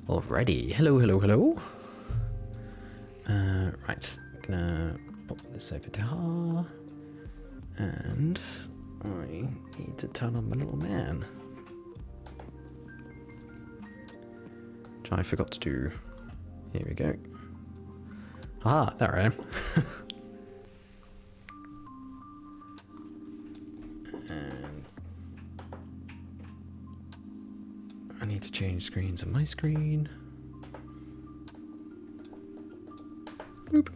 Alrighty, hello, hello, hello. Right, gonna pop this over to her, and I need to turn on my little man, which I forgot to do. Here we go. Ah, there I am. And I need to change screens on my screen. Boop.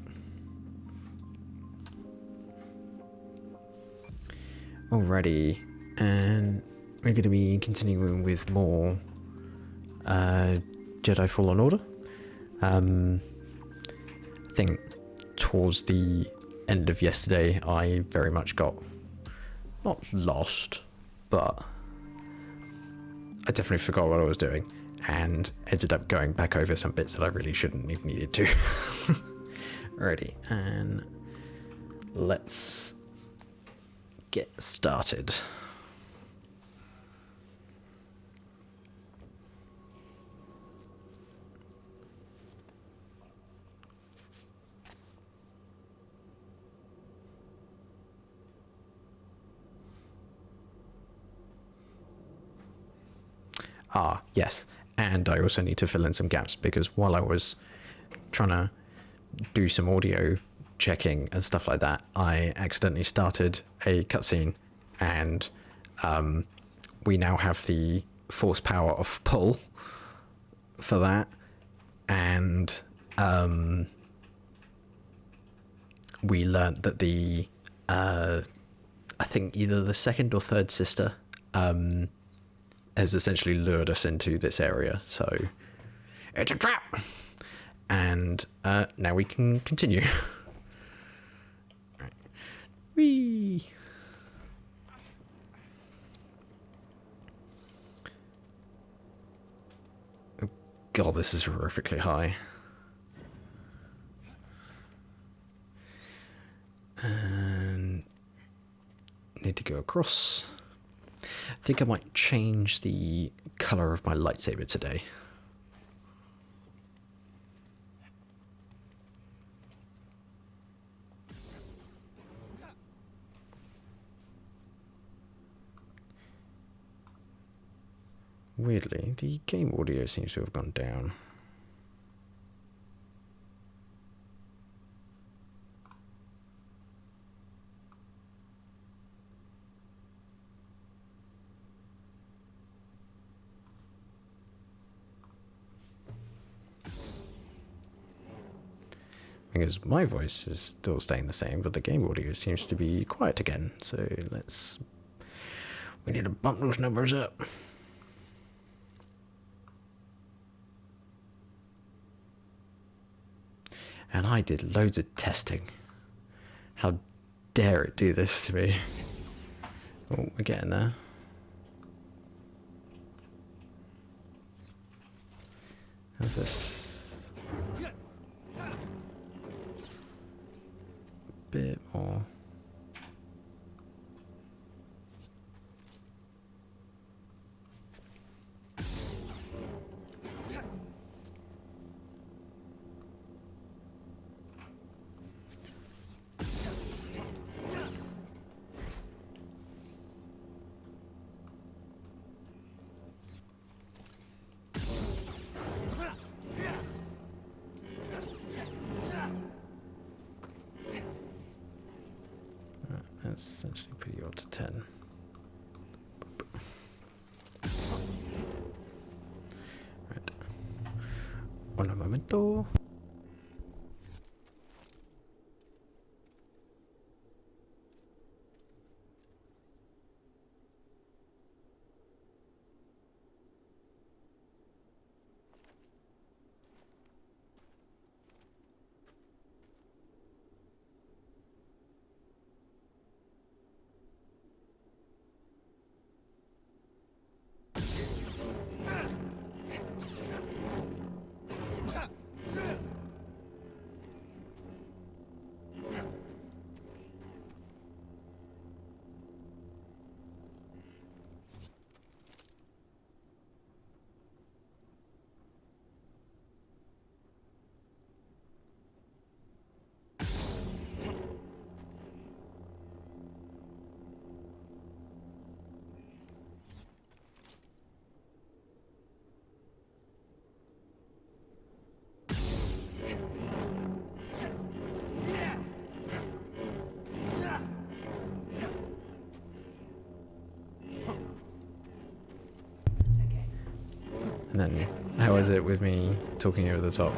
Alrighty, and we're going to be continuing with more Jedi Fallen Order. I think towards the end of yesterday, I very much got not lost, but I definitely forgot what I was doing and ended up going back over some bits that I really shouldn't have needed to. Alrighty, and let's get started. Ah, yes. And I also need to fill in some gaps because while I was trying to do some audio checking and stuff like that, I accidentally started a cutscene, and we now have the force power of pull for that, and we learnt that the I think either the second or third sister has essentially lured us into this area, so it's a trap, and now we can continue. Right. Whee! Oh god, this is horrifically high. And need to go across. I think I might change the color of my lightsaber today. Weirdly, the game audio seems to have gone down. Because my voice is still staying the same, but the game audio seems to be quiet again. So we need to bump those numbers up. And I did loads of testing. How dare it do this to me? Oh, we're getting there. How's this? Bit more. Let's essentially put you up to 10. Right. Un momento. And then, how is it with me talking over the top?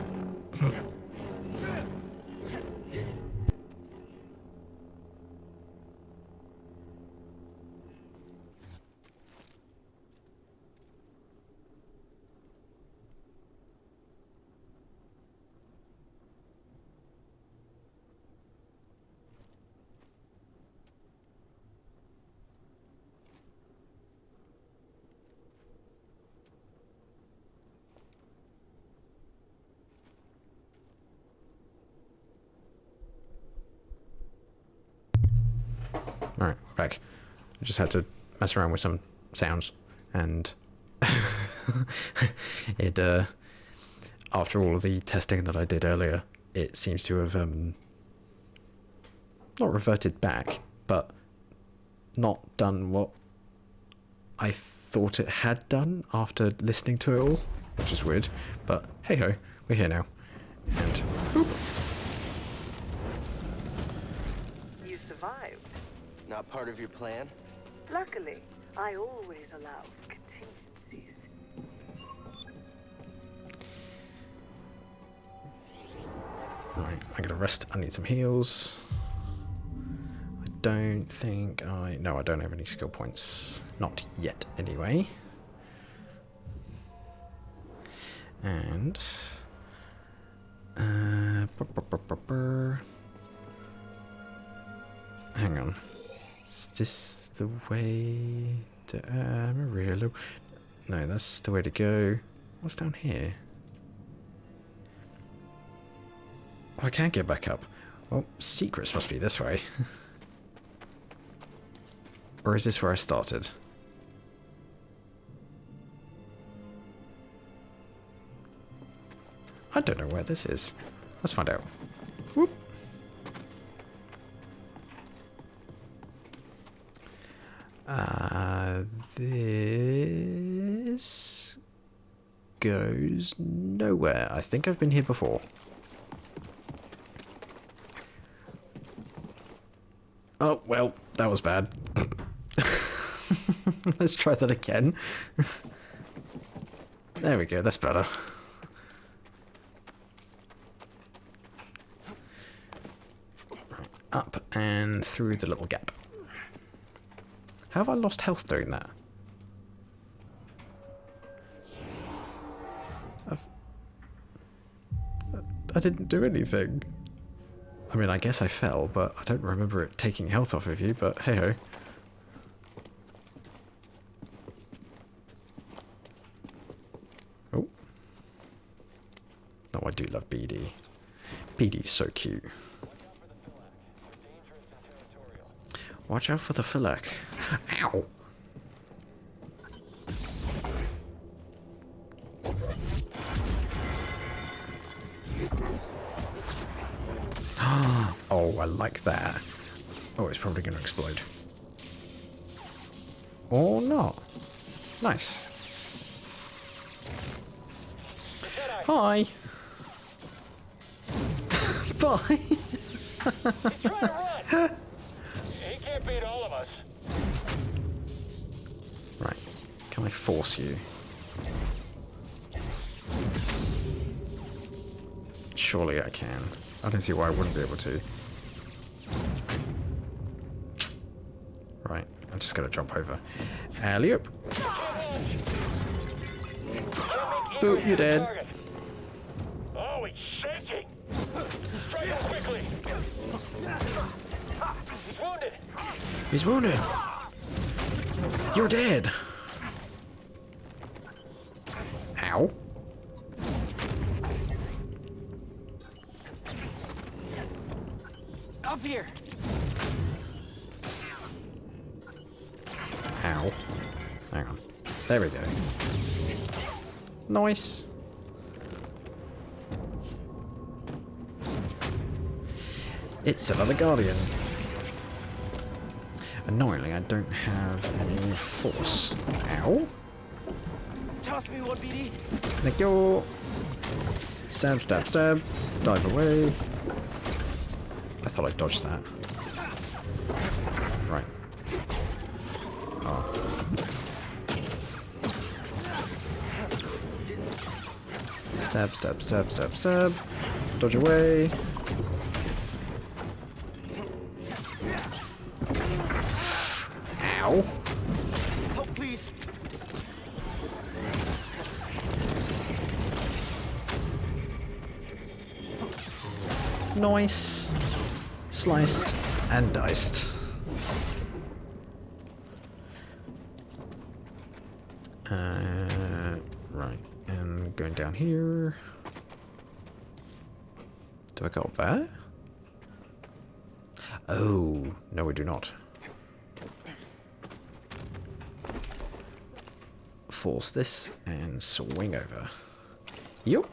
Alright, back. I just had to mess around with some sounds, and it, after all of the testing that I did earlier, it seems to have, not reverted back, but not done what I thought it had done after listening to it all, which is weird, but hey-ho, we're here now, and boop. You survived. Not part of your plan? Luckily, I always allow for contingencies. Right, I gotta rest. I need some heals. I don't think I... No, I don't have any skill points. Not yet, anyway. And... hang on. Is this the way to Amarillo? No, that's the way to go. What's down here? Oh, I can't get back up. Well, secrets must be this way. Or is this where I started? I don't know where this is. Let's find out. Whoop. This goes nowhere. I think I've been here before. Oh, well, that was bad. Let's try that again. There we go, that's better. Right, up and through the little gap. How have I lost health doing that? I didn't do anything. I mean, I guess I fell, but I don't remember it taking health off of you, but hey-ho. Oh. Oh, I do love BD. BD's so cute. Watch out for the Phylak. Ow! Oh, I like that. Oh, it's probably going to explode. Or not. Nice. Hi. Bye. He's trying to run. He can't beat all of us. Right. Can I force you? Surely I can. I don't see why I wouldn't be able to. Right. I'm just going to jump over. Alley-oop. Boop, you're dead. Oh, he's shaking. Strike him quickly. He's wounded. He's wounded. You're dead. Ow. Up here. Ow. Hang on. There we go. Nice. It's another Guardian. Annoyingly, I don't have any force. Ow. Toss me one, BD. Thank you. Stab, stab, stab. Dive away. I thought I dodged that. Right. Oh. Stab, stab, stab, stab, stab. Dodge away. Ow. Help, please. Nice. Sliced and diced. Right, and going down here. Do I go up there? Oh, no we do not. Force this and swing over. Yup.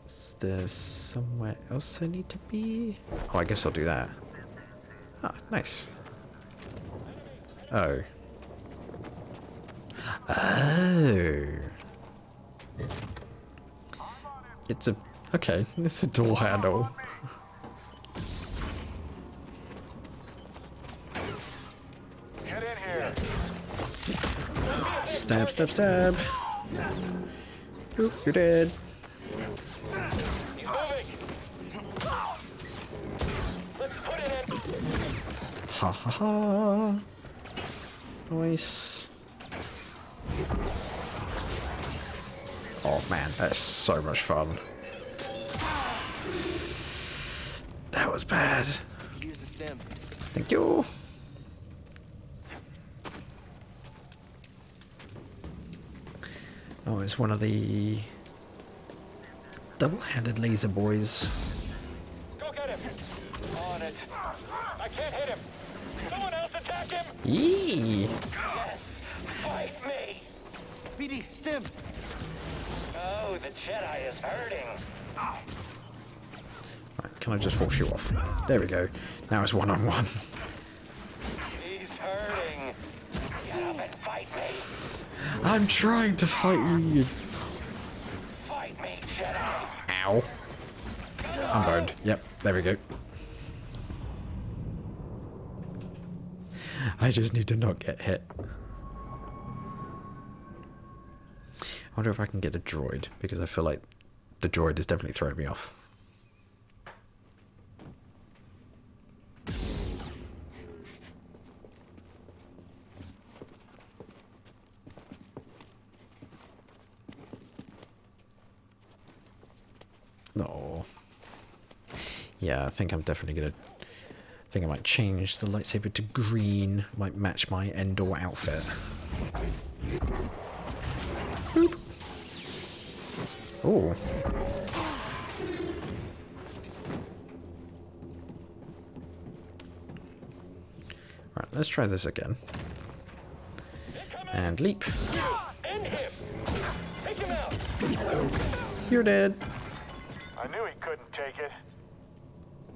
Is there somewhere else I need to be? Oh, I guess I'll do that. Ah, nice. Oh. Oh. It's a... Okay, it's a door handle. Get in here. Stab, stab, stab. Oop, you're dead. He's moving. Let's put it in. Ha ha ha. Nice. Oh man, that's so much fun. That was bad. Here's the stem. Thank you. Oh, it's one of the double-handed laser boys. Go get him. On it. I can't hit him. Someone else attack him. Yee! Fight me. BD, stem. Oh, the Jedi is hurting. Right, can I just force you off? There we go. Now it's one-on-one. He's hurting. Get up and fight me. I'm trying to fight you. Fight me, Jedi. Ow. I'm burned. Yep, there we go. I just need to not get hit. I wonder if I can get a droid, because I feel like the droid is definitely throwing me off. No. Yeah, I think I'm definitely gonna... I think I might change the lightsaber to green. Might match my Endor outfit. Boop. Oh. Right, let's try this again. And leap. End him. Take him out. You're dead. I knew he couldn't take it.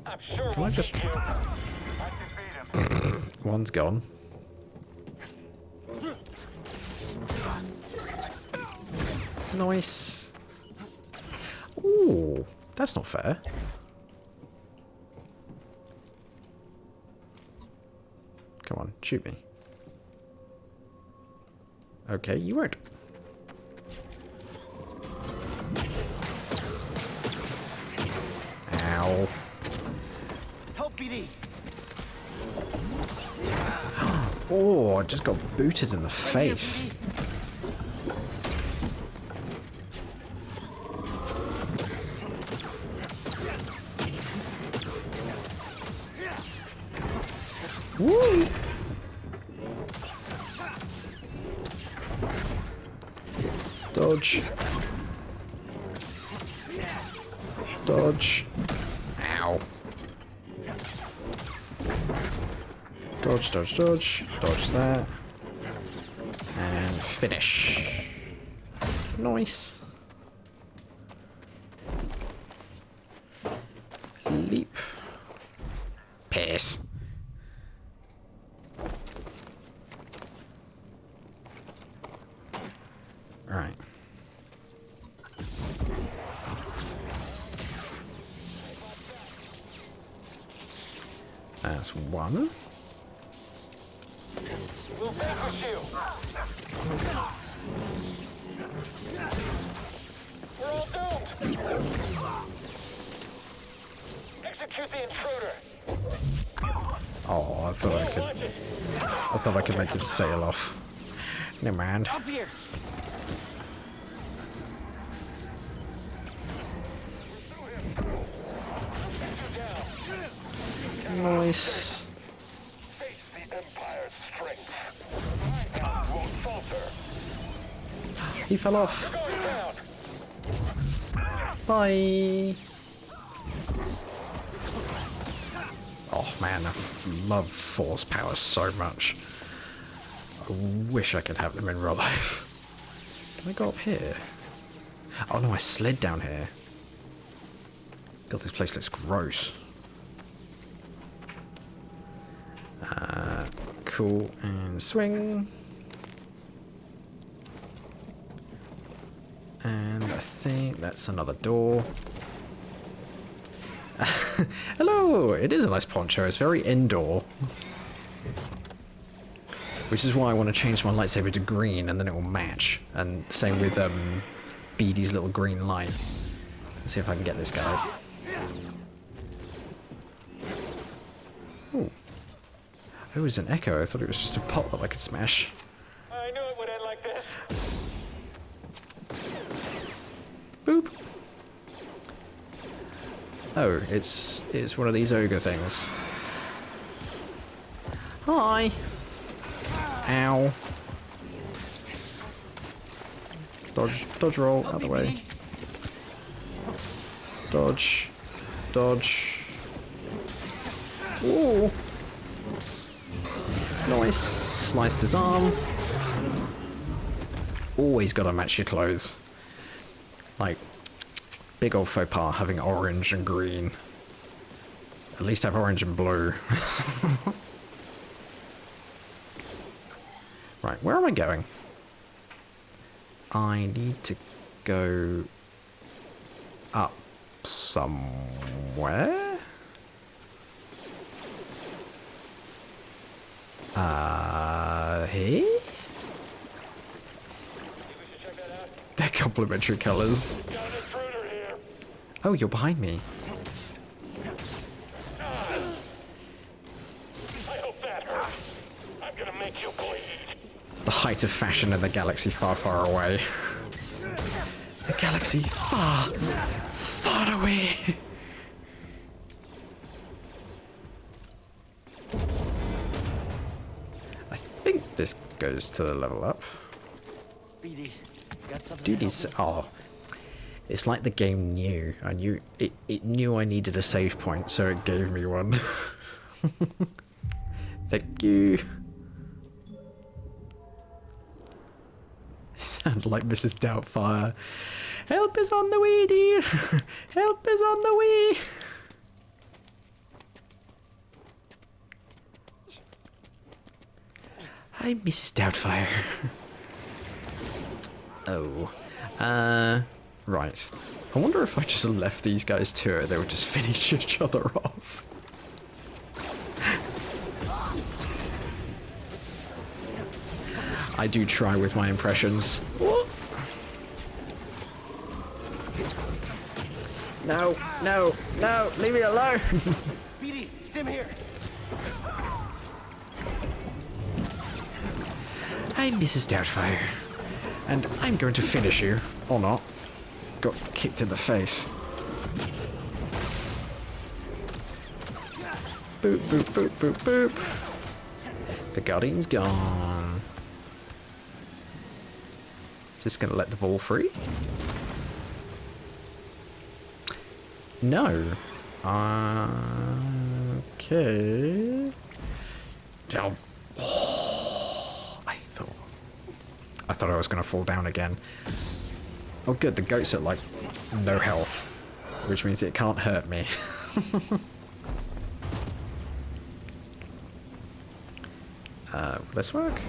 I'm sure Can I we'll just... beat you. I can beat him. One's gone. Nice. Ooh, that's not fair. Come on, shoot me. Okay, you won't. Ow. Help, BD. Oh, I just got booted in the face. Woo! Dodge. Dodge. Ow. Dodge, dodge, dodge. Dodge that. And finish. Nice. Leap. Piss. Alright. That's one. We'll vanquish you. We're all doomed. Execute the intruder. Oh, I thought I could make him sail off. Never mind. Up here. Nice. Face the Empire's strength. My hand won't falter. He fell off. Going down. Bye. Oh man, I love force power so much. I wish I could have them in real life. Can I go up here? Oh no, I slid down here. God, this place looks gross. Cool, and swing. And I think that's another door. Hello! It is a nice poncho. It's very indoor. Which is why I want to change my lightsaber to green, and then it will match. And same with Beedie's little green light. Let's see if I can get this guy. Ooh. Oh, it was an echo. I thought it was just a pot that I could smash. I knew it would end like this. Boop. Oh, it's one of these ogre things. Hi. Ow. Dodge roll, out of the way. Dodge. Dodge. Ooh. Nice. Sliced his arm. Always gotta match your clothes. Like, big old faux pas having orange and green. At least have orange and blue. Right, where am I going? I need to go up somewhere? Here? They're complementary colours. Got an intruder here. Oh, you're behind me. I hope that hurt. I'm gonna make you bleed. The height of fashion in the galaxy far, far away. The galaxy far, far away. I think this goes to the level up. BD, got something. Duty's... Oh. It's like the game knew. I knew... It knew I needed a save point, so it gave me one. Thank you. Sound like Mrs. Doubtfire. Help is on the way, dear. Help is on the way. Hi, Mrs. Doubtfire. Oh. Right. I wonder if I just left these guys to it, they would just finish each other off. I do try with my impressions. What? No, no, no, leave me alone. BD, stem here. I'm Mrs. Doubtfire, and I'm going to finish you, or not. Got kicked in the face. Boop, boop, boop, boop, boop. The Guardian's gone. Is this going to let the ball free? No. Okay. Oh, I thought I was going to fall down again. Oh good, the goat's at like no health, which means it can't hurt me. Will this work?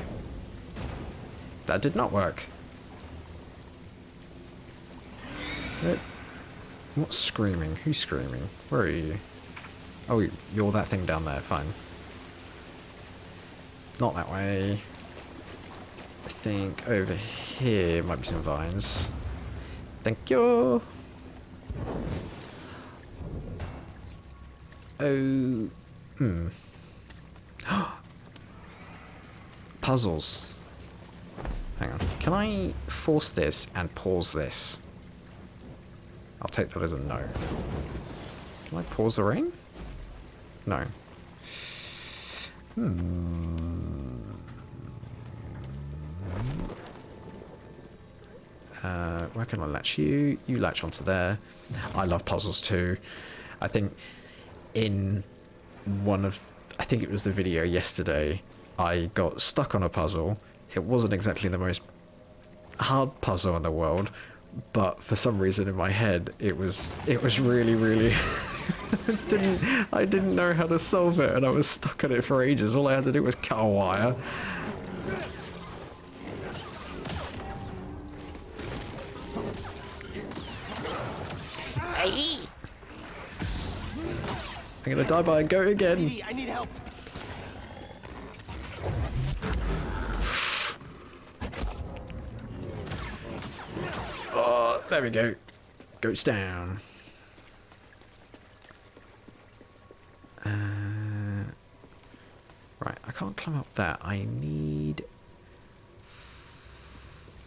That did not work. What's screaming? Who's screaming? Where are you? Oh, you're that thing down there. Fine. Not that way. I think over here might be some vines. Thank you. Oh. Puzzles. Hang on. Can I force this and pause this? I'll take that as a no. Can I pause the rain? No. Where can I latch you? You latch onto there. I love puzzles too. I think in I think it was the video yesterday, I got stuck on a puzzle. It wasn't exactly the most hard puzzle in the world, but for some reason in my head, it was really, really... I didn't know how to solve it, and I was stuck on it for ages. All I had to do was cut a wire. I'm gonna die by a goat again. BD, I need help. Oh, there we go. Goat's down. Right, I can't climb up that. I need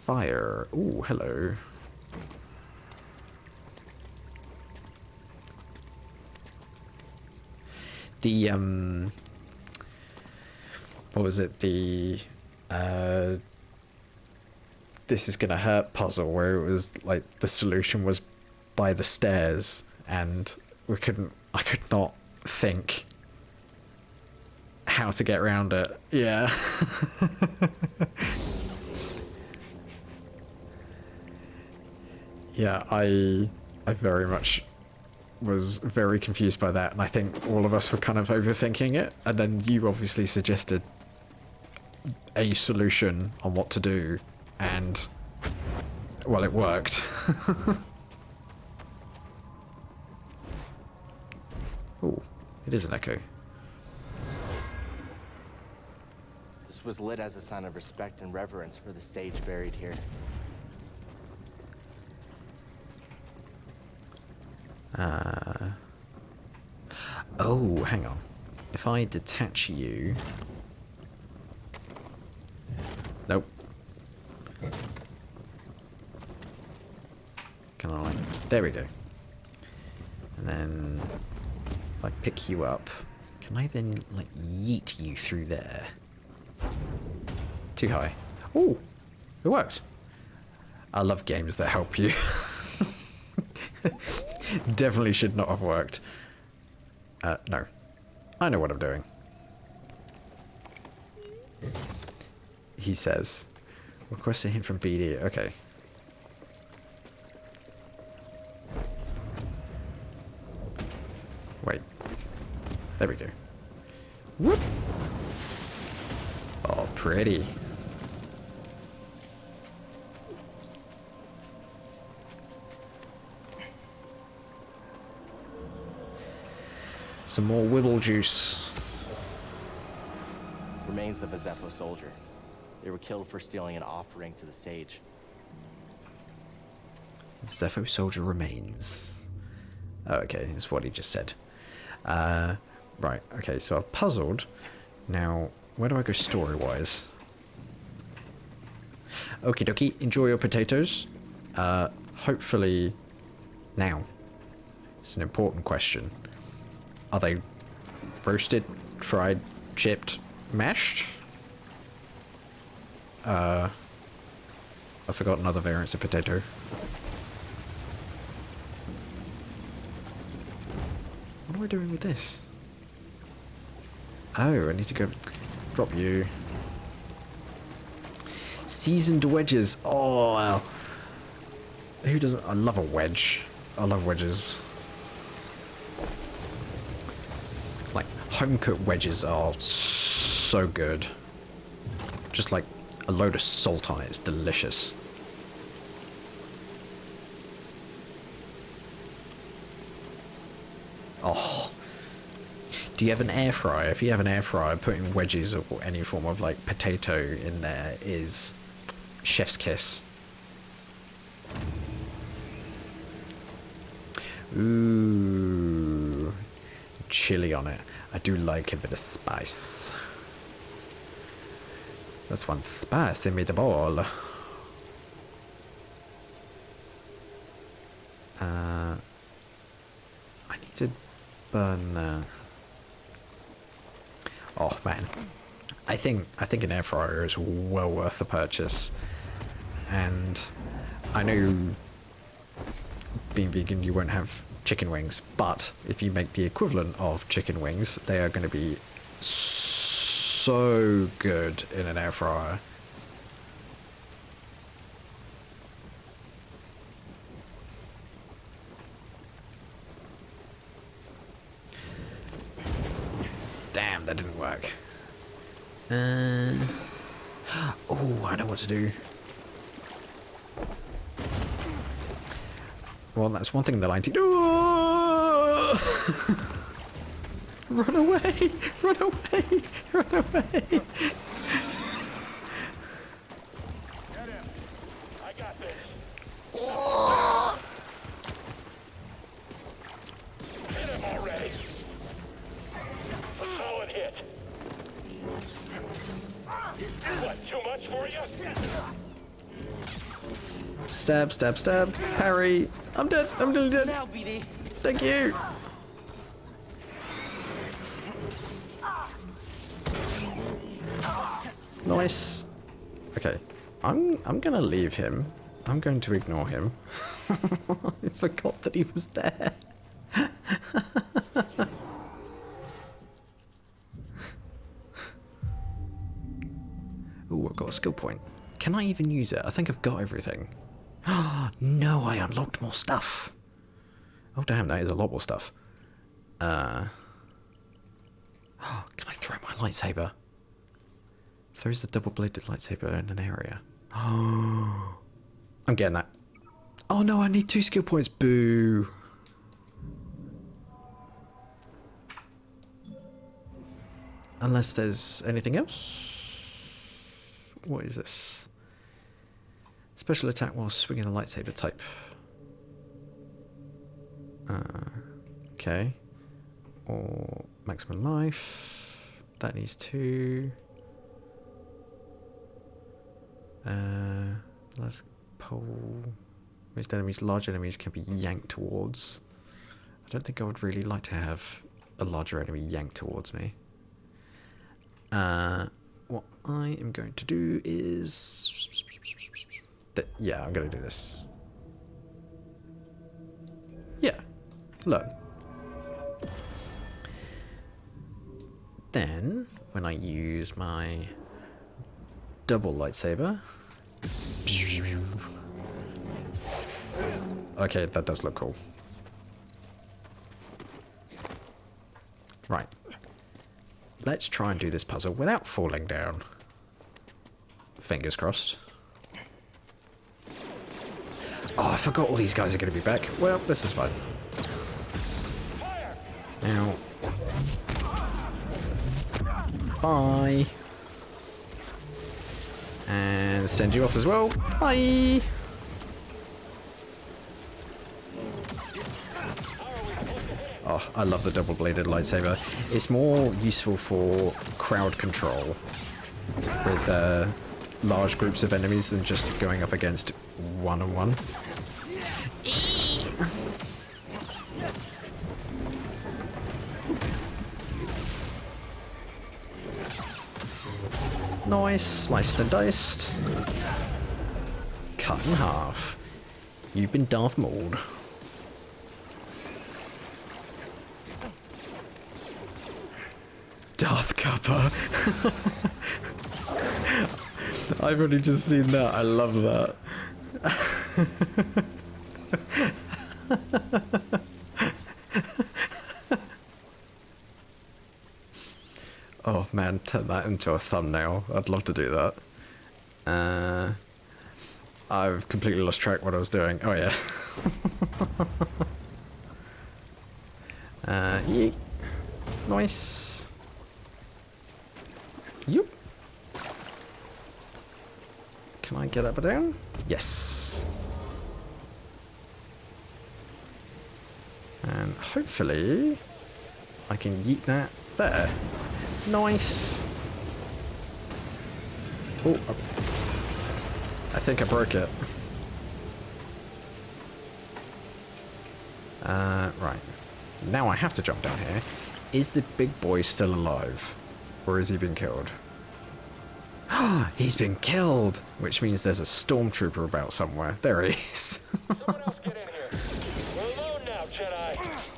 fire. Ooh, hello. The what was it? The this is gonna hurt puzzle, where it was like the solution was by the stairs, and I could not think how to get around it. Yeah. Yeah, I very much was very confused by that, and I think all of us were kind of overthinking it, and then you obviously suggested a solution on what to do, and well, it worked. Oh, it is an echo. This was lit as a sign of respect and reverence for the sage buried here. Oh, hang on. If I detach you... Nope. Can I, like... There we go. And then... If I pick you up, can I then, like, yeet you through there? Too high. Oh! It worked. I love games that help you. Definitely should not have worked. No. I know what I'm doing. He says. Request a hint from BD. Okay. Wait. There we go. Whoop! Oh, pretty. Some more wibble juice. Remains of a Zepho soldier. They were killed for stealing an offering to the sage. Zepho soldier remains. Oh, okay, that's what he just said. Right, okay, so I've puzzled. Now, where do I go story-wise? Okie dokie, enjoy your potatoes. Hopefully... Now, it's an important question. Are they roasted, fried, chipped, mashed? I forgot another variance of potato. What am I doing with this? Oh, I need to go drop you. Seasoned wedges. Oh, wow. Who doesn't? I love a wedge. I love wedges. Like, home-cooked wedges are so good. Just like a load of salt on it. It's delicious. Oh. Do you have an air fryer? If you have an air fryer, putting wedges or any form of like potato in there is chef's kiss. Ooh, chili on it. I do like a bit of spice. That's one spicy meatball. I need to burn that. Oh man, I think an air fryer is well worth the purchase. And I know being vegan you won't have chicken wings, but if you make the equivalent of chicken wings, they are going to be so good in an air fryer. Damn, that didn't work. Oh, I know what to do. Well, that's one thing that I do. Run away! Run away! Run away! Get him. I got this. Hit him already. A solid hit. What, too much for you? Stab, stab, stab. Parry. I'm dead. I'm nearly dead. Now, BD. Thank you. Nice. Okay. I'm gonna leave him. I'm going to ignore him. I forgot that he was there. Ooh, I've got a skill point. Can I even use it? I think I've got everything. No, I unlocked more stuff. Oh damn, that is a lot more stuff. Can I throw my lightsaber? Throws the double-bladed lightsaber in an area. Oh, I'm getting that. Oh no, I need 2 skill points. Boo. Unless there's anything else. What is this? Special attack while swinging a lightsaber type. Okay. Or maximum life. That needs 2. Let's pull. Most enemies, large enemies can be yanked towards. I don't think I would really like to have a larger enemy yanked towards me. What I am going to do is... yeah, I'm going to do this. Yeah, learn. Then, when I use my double lightsaber... Okay, that does look cool. Right. Let's try and do this puzzle without falling down. Fingers crossed. Oh, I forgot all these guys are going to be back. Well, this is fine. Now. Bye. And send you off as well. Bye. Oh, I love the double-bladed lightsaber. It's more useful for crowd control with large groups of enemies than just going up against one-on-one. Nice, sliced and diced. Cut in half. You've been Darth Mauled. Darth Cuppa. I've only just seen that. I love that. Oh man, turn that into a thumbnail. I'd love to do that. I've completely lost track what I was doing. Oh yeah. Nice. Yup. Can I get that down? Yes. And hopefully I can yeet that there. Nice. Oh, I think I broke it. Right. Now I have to jump down here. Is the big boy still alive? Or has he been killed? He's been killed! Which means there's a stormtrooper about somewhere. There he is. Someone else get in here. We're alone now, Jedi.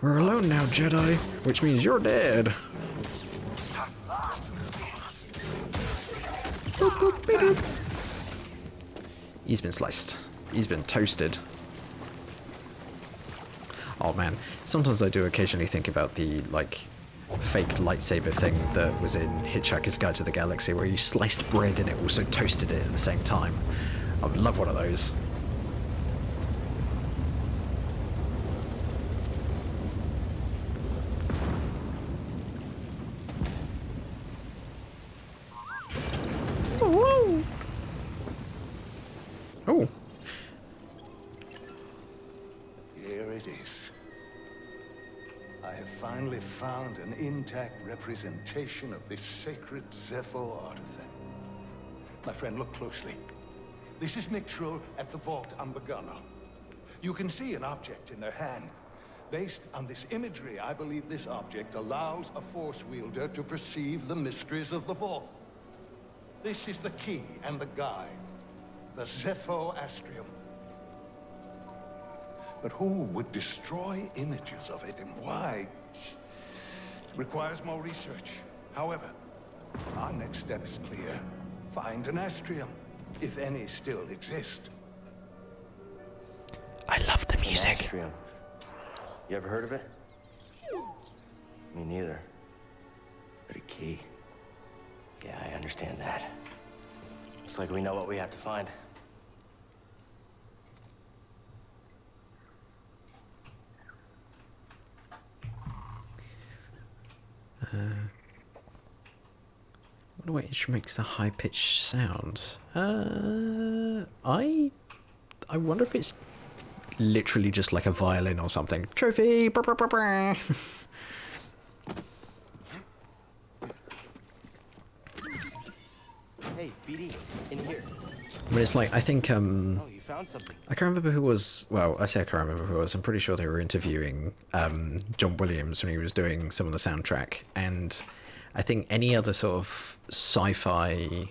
We're alone now, Jedi. Which means you're dead. He's been sliced. He's been toasted. Oh man, sometimes I do occasionally think about the, like, fake lightsaber thing that was in Hitchhiker's Guide to the Galaxy, where you sliced bread and it also toasted it at the same time. I would love one of those. Oh. Here it is. I have finally found an intact representation of this sacred Zepho artifact. My friend, look closely. This is Mixtro at the Vault Ambagana. You can see an object in their hand. Based on this imagery, I believe this object allows a Force wielder to perceive the mysteries of the Vault. This is the key and the guide. The Zepho Astrium. But who would destroy images of it, and why? Requires more research. However, our next step is clear. Find an Astrium, if any still exist. I love the music. Astrium. You ever heard of it? Me neither. But a key. Yeah, I understand that. Looks like we know what we have to find. I wonder which makes the high-pitched sound. I wonder if it's literally just like a violin or something. Trophy! Brr, brr, brr, brr. Hey, BD, in here. But it's like, I think, Oh, you found something. I can't remember who was, well, I say I can't remember who it was. I'm pretty sure they were interviewing John Williams when he was doing some of the soundtrack. And I think any other sort of sci-fi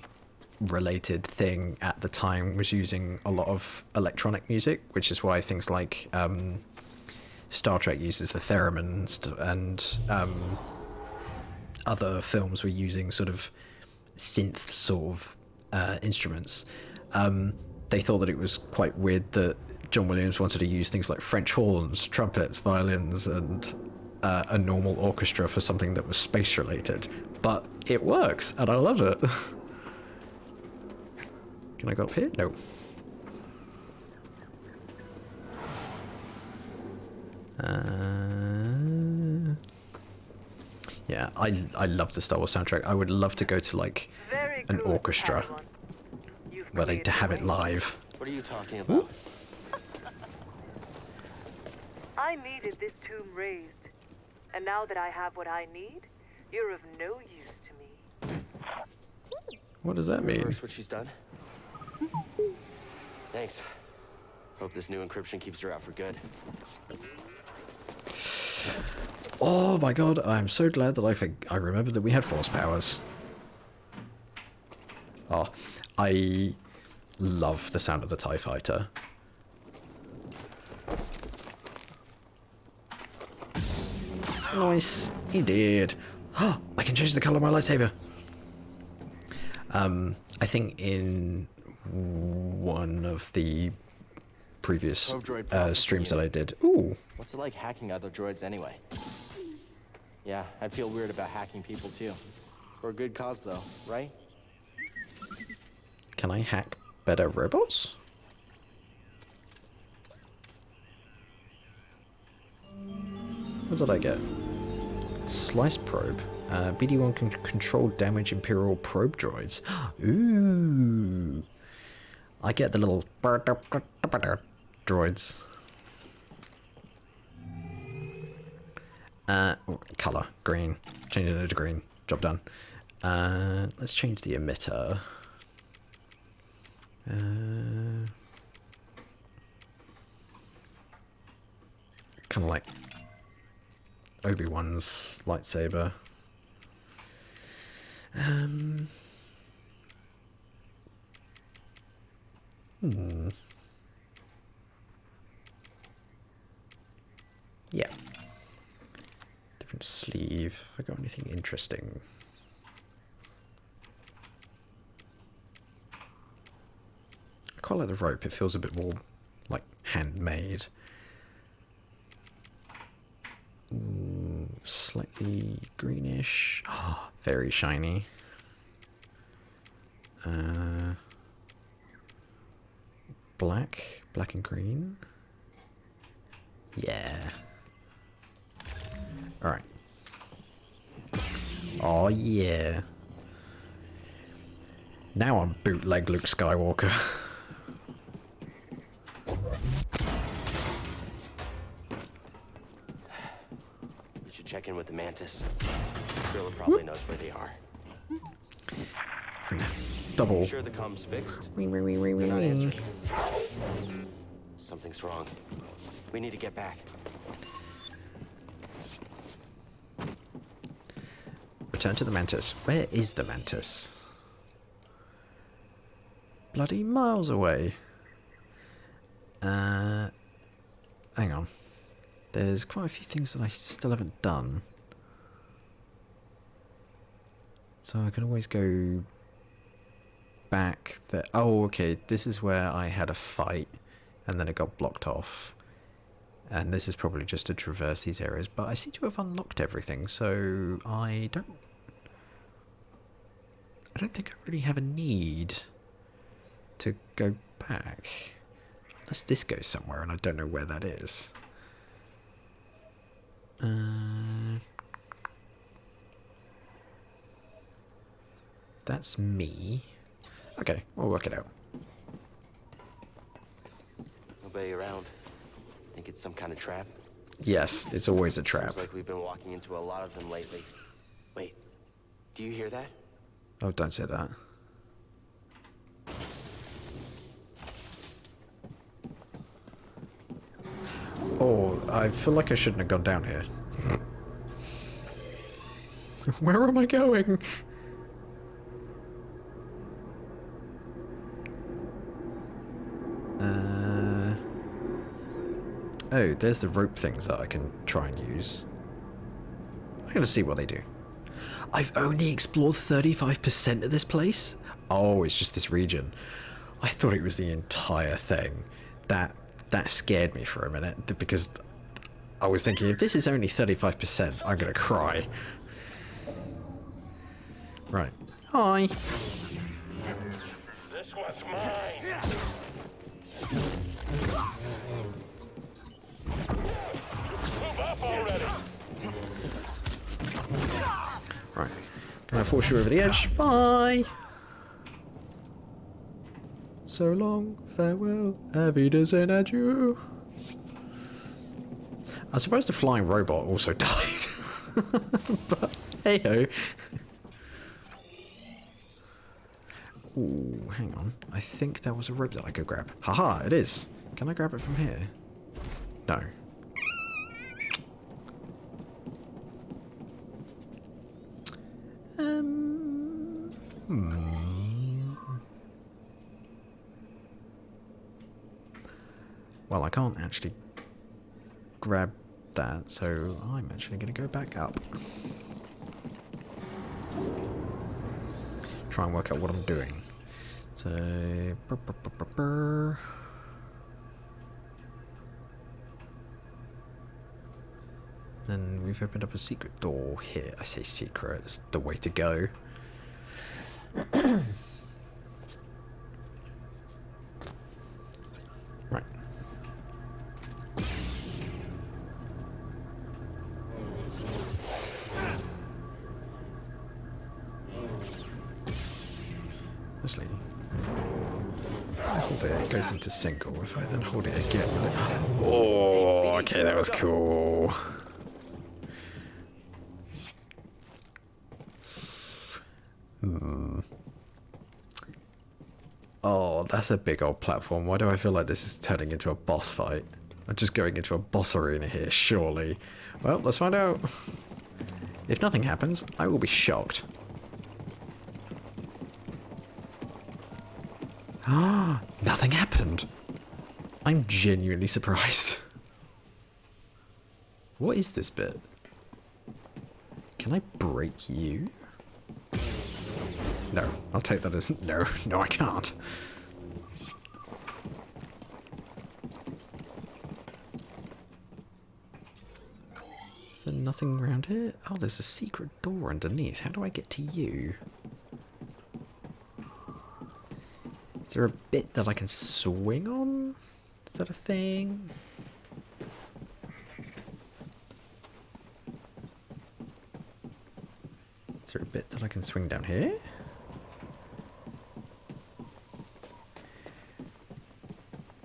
related thing at the time was using a lot of electronic music, which is why things like Star Trek uses the theremin and other films were using sort of synth sort of instruments. They thought that it was quite weird that John Williams wanted to use things like French horns, trumpets, violins, and a normal orchestra for something that was space related. But it works, and I love it. Can I go up here? No. Yeah, I love the Star Wars soundtrack. I would love to go to like Very an good, orchestra Padawan. You've where they created have a it way. live. What are you talking about? I needed this tomb raised. And now that I have what I need, you're of no use to me. What does that mean? Reverse what she's done. Thanks. Hope this new encryption keeps her out for good. Oh my god, I'm so glad that I remembered that we had force powers. Oh, I love the sound of the TIE Fighter. Nice, he did. Oh, I can change the color of my lightsaber. I think in one of the previous Probe droid processing streams that unit. I did. Ooh, What's it like hacking other droids anyway? Yeah, I'd feel weird about hacking people too. For a good cause though, right? can I hack better robots? What did I get? Slice probe. BD1 can control damage Imperial probe droids. Ooh. I get the little droids. Color. Green. Change it to green. Job done. Let's change the emitter. Kind of like Obi-Wan's lightsaber. Yeah. Different sleeve. Have I got anything interesting? I quite like the rope. It feels a bit more like handmade. Ooh, slightly greenish. Oh, very shiny. Black and green. Yeah. All right. Oh yeah. Now I'm bootleg Luke Skywalker. You should check in with the Mantis. Grilla probably knows where they are. Double. Sure the comm's fixed? Wee. They're not answering. Something's wrong. We need to get back. Return to the Mantis. Where is the Mantis? Bloody miles away. Hang on. There's quite a few things that I still haven't done. So I can always go back there. Oh, okay. This is where I had a fight and then it got blocked off. And this is probably just to traverse these areas, but I seem to have unlocked everything, so I don't think I really have a need to go back. Unless this goes somewhere and I don't know where that is. That's me. Okay, we'll work it out. Nobody around. Think it's some kind of trap? Yes, it's always a trap. Seems like we've been walking into a lot of them lately. Wait, do you hear that? Oh, don't say that. Oh, I feel like I shouldn't have gone down here. Where am I going? Oh, there's the rope things that I can try and use. I'm gonna see what they do. I've only explored 35% of this place? Oh, it's just this region. I thought it was the entire thing. That scared me for a minute, because I was thinking, if this is only 35%, I'm gonna cry. Right. Hi. This one's mine. Move up already. Right. Gonna force you over the edge. Bye. So long, farewell, Avidas and adieu. I suppose the flying robot also died. But hey ho. Ooh, hang on. I think there was a rope that I could grab. Haha, it is. Can I grab it from here? No. Well, I can't actually grab that, so I'm actually going to go back up. Try and work out what I'm doing. So... Then we've opened up a secret door here. I say secret, it's the way to go. Right. Actually, if I hold it, it goes into single. If I then hold it again, oh, okay, that was cool. Oh, that's a big old platform. Why do I feel like this is turning into a boss fight? I'm just going into a boss arena here, surely. Well, let's find out. If nothing happens, I will be shocked. Ah, nothing happened. I'm genuinely surprised. What is this bit? Can I break you? No, I'll take that as no. No, I can't. Is there nothing around here? Oh, there's a secret door underneath. How do I get to you? Is there a bit that I can swing on? Is that a thing? Is there a bit that I can swing down here?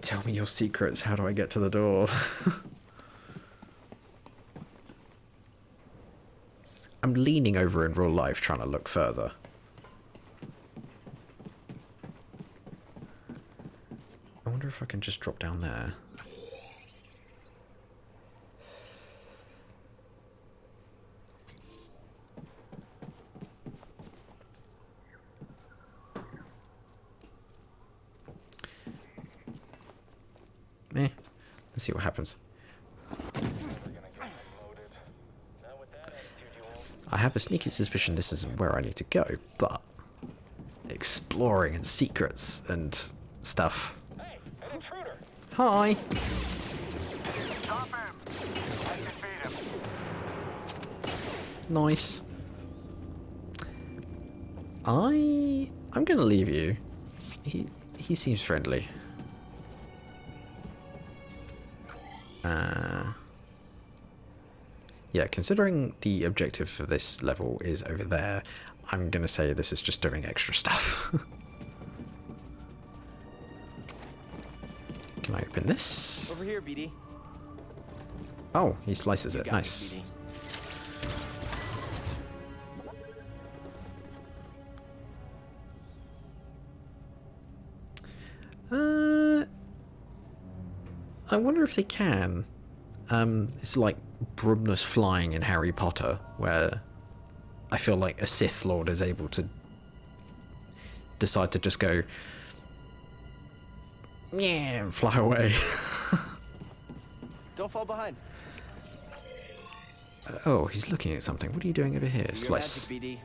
Tell me your secrets. How do I get to the door? I'm leaning over in real life trying to look further. I wonder if I can just drop down there. Let's see what happens. I have a sneaky suspicion this isn't where I need to go, but exploring and secrets and stuff. Hey, an intruder. Hi. Stop him. I can beat him. Nice. I'm gonna leave you. He seems friendly. Yeah, considering the objective for this level is over there, I'm gonna say this is just doing extra stuff. Can I open this? Over here, BD. Oh, he slices it. Got me, Nice. I wonder if they can. It's like Brumnus flying in Harry Potter, where I feel like a Sith Lord is able to decide to just go, yeah, and fly away. Don't fall behind. Oh, he's looking at something. What are you doing over here? Do your Slice. magic, BD.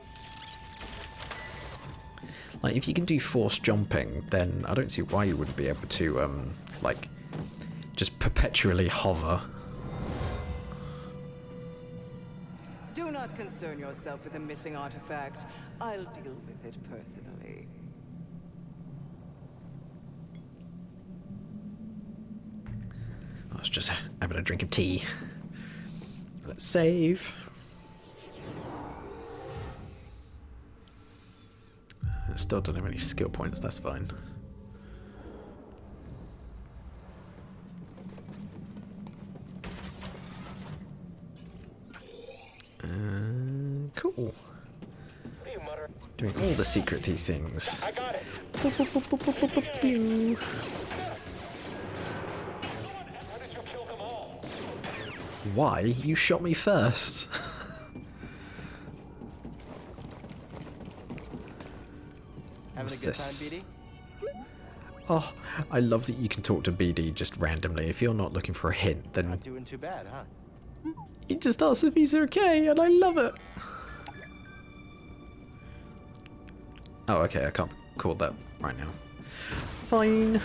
Like, if you can do force jumping, then I don't see why you wouldn't be able to, like, just perpetually hover. Do not concern yourself with a missing artifact. I'll deal with it personally. I was just having a drink of tea. Let's save. I still don't have any skill points, that's fine. Cool. What are you muttering? Doing all the secret-y things. I got it. Boop, boop, boop, boop, boop, boop, boop, pew. How did you kill them all? Why? You shot me first. Having What's a good this? time, BD? Oh, I love that you can talk to BD just randomly. If you're not looking for a hint, then Not doing too bad, huh? he just asks if he's okay, and I love it. Oh, okay, I can't call that right now. Fine.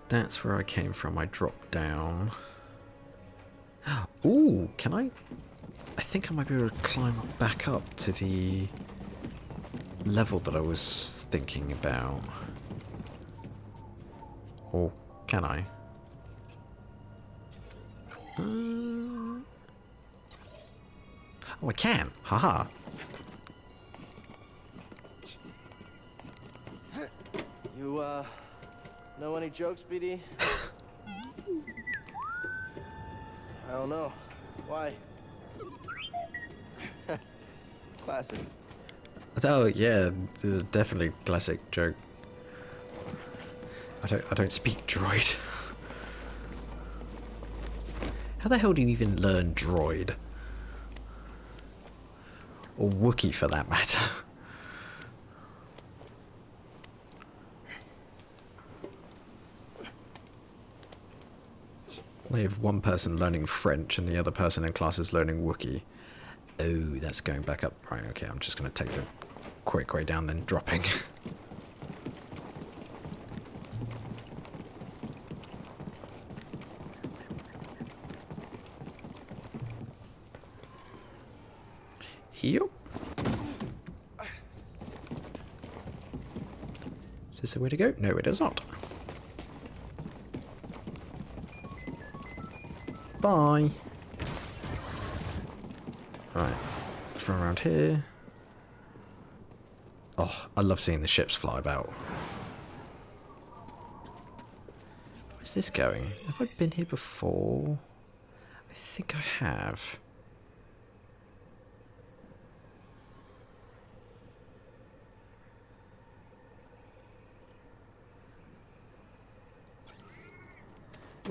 That's where I came from. I dropped down. Ooh, can I think I might be able to climb back up to the level that I was thinking about. Or can I? Oh, I can. Haha. You, know any jokes, BD? I don't know. Why? Classic. Oh yeah, definitely classic joke. I don't speak droid. How the hell do you even learn droid? Or Wookiee for that matter. They have one person learning French and the other person in class is learning Wookiee. Oh, that's going back up. Right, okay, I'm just going to take the quick way down, then dropping. Yup. Is this the way to go? No, it is not. Bye. Right, from around here. Oh, I love seeing the ships fly about. Where's this going? Have I been here before? I think I have.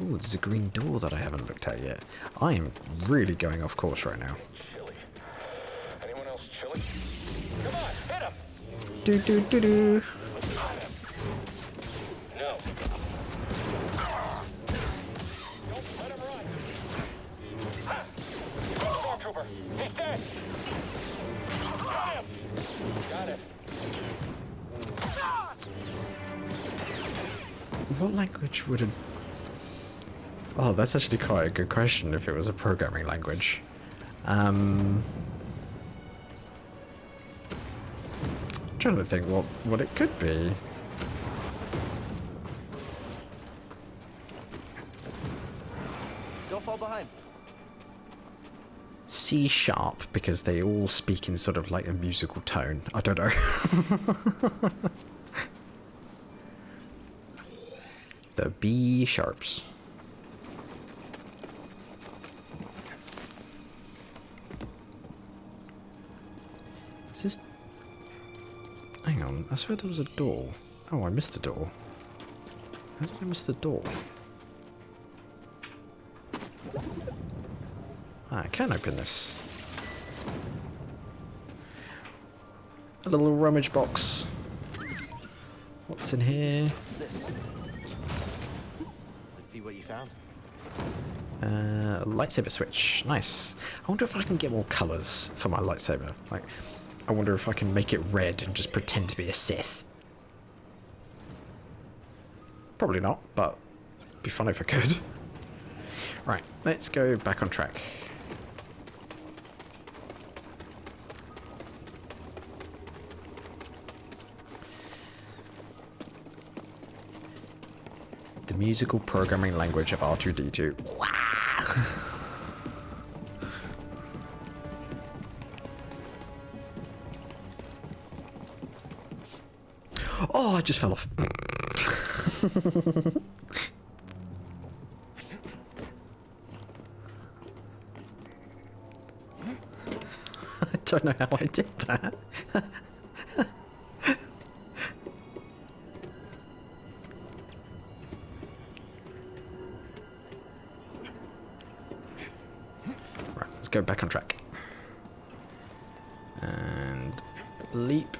Ooh, there's a green door that I haven't looked at yet. I am really going off course right now. Chilly. Anyone else chilly? Come on, hit him! Do do do do. No. Don't let him run. Ha! Stormtrooper, he's dead. Got him. Got it. What language would it... Oh, that's actually quite a good question if it was a programming language. I'm trying to think what it could be. Don't fall behind. C sharp, because they all speak in sort of like a musical tone. I don't know. The B sharps. Is this... Hang on, I swear there was a door. Oh, I missed a door. How did I miss the door? Ah, I can open this. A little rummage box. What's in here? What's this? Let's see what you found. A lightsaber switch. Nice. I wonder if I can get more colours for my lightsaber. Like, I wonder if I can make it red and just pretend to be a Sith. Probably not, but it'd be fun if I could. Right, let's go back on track. The musical programming language of R2-D2. Wow. Oh, I just fell off. I don't know how I did that. Right, let's go back on track. And leap.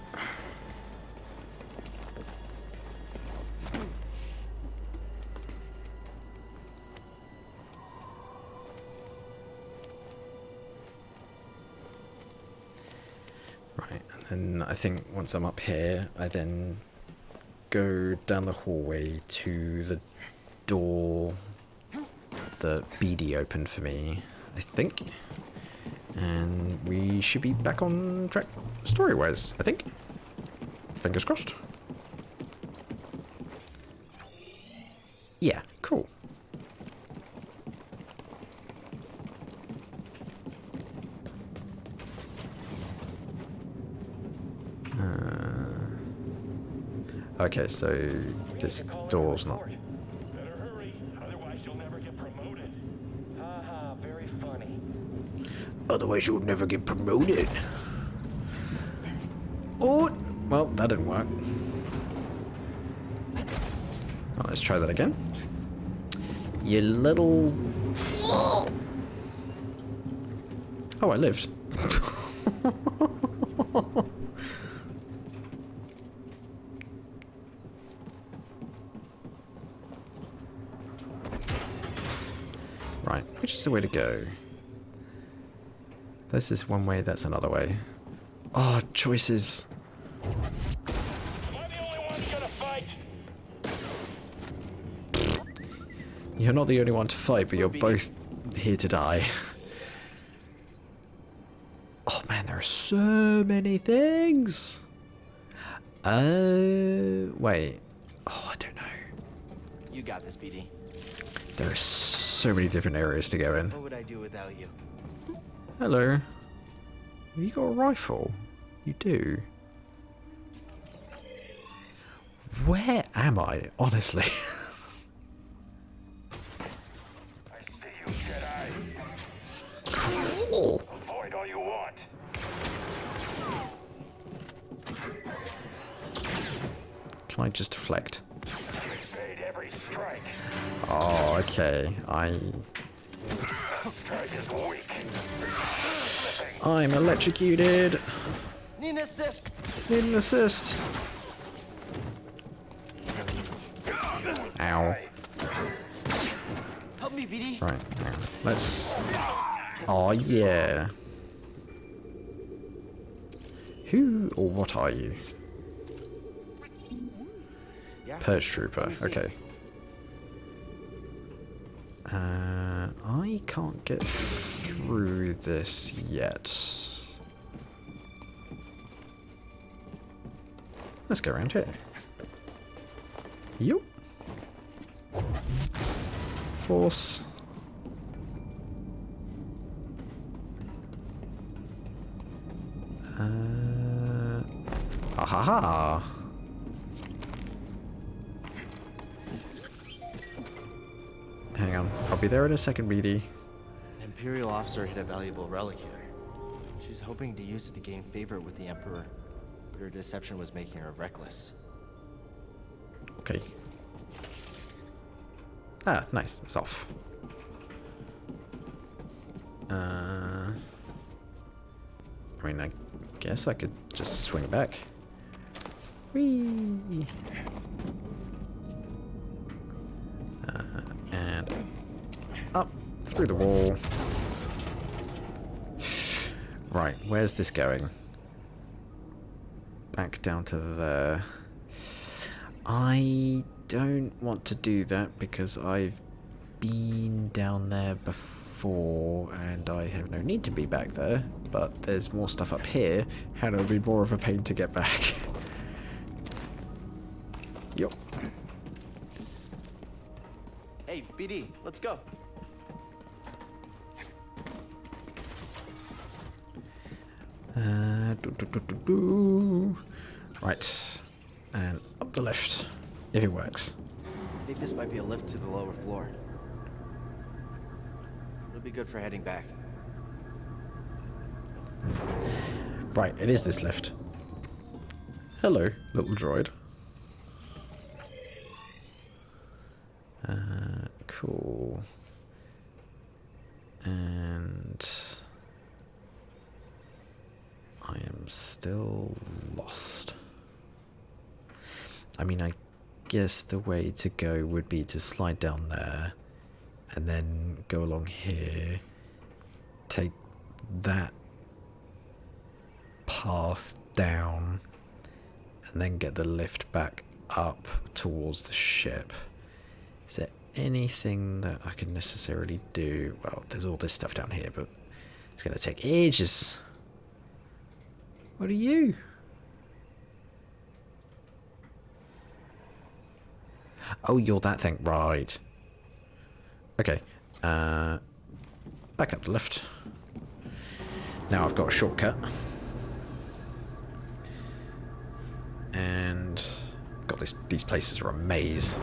And I think once I'm up here, I then go down the hallway to the door that BD opened for me, I think. And we should be back on track story-wise, I think. Fingers crossed. Yeah, cool. Okay, so this door's not... Better hurry, otherwise you'll never get promoted. Haha, very funny. Otherwise you'll never get promoted. Oh! Well, that didn't work. Oh, let's try that again. You little... Oh, I lived. Right, which is the way to go? This is one way, that's another way. Oh, choices. Am I the only one gonna fight? You're not the only one to fight, but you're both here to die. Oh man, there are so many things. Wait. Oh, I don't know. You got this, BD. There are so many different areas to go in. What would I do without you? Hello. Have you got a rifle? You do. Where am I, honestly? I see you, Jedi. Oh. Avoid all you want. Can I just deflect? Evade every strike. Oh, okay. Strike is weak. I'm electrocuted. Need an assist. Need an assist. Ow. Help me, BD. Right, hang on. Let's... Oh, yeah. Who or what are you? Yeah. Purge Trooper, see. okay. I can't get through this yet. Let's go around here. Yup. Force. Ahaha. Hang on, I'll be there in a second, BD. An Imperial officer hid a valuable relic here. She's hoping to use it to gain favor with the Emperor, but her deception was making her reckless. Okay. Ah, nice. It's off. I mean, I guess I could just swing back. Whee! And up through the wall. Right, where's this going? Back down to there. I don't want to do that because I've been down there before and I have no need to be back there, but there's more stuff up here and it'll be more of a pain to get back. Yup. Hey, BD, let's go. Right, and up the lift, if it works. I think this might be a lift to the lower floor. It'll be good for heading back. Right, it is this lift. Hello, little droid. Cool. And I am still lost. I mean, I guess the way to go would be to slide down there and then go along here, take that path down, and then get the lift back up towards the ship. Is there anything that I can necessarily do? Well, there's all this stuff down here, but it's going to take ages. What are you? Oh, you're that thing. Right. Okay. Back up the lift. Now I've got a shortcut. And God, these places are a maze.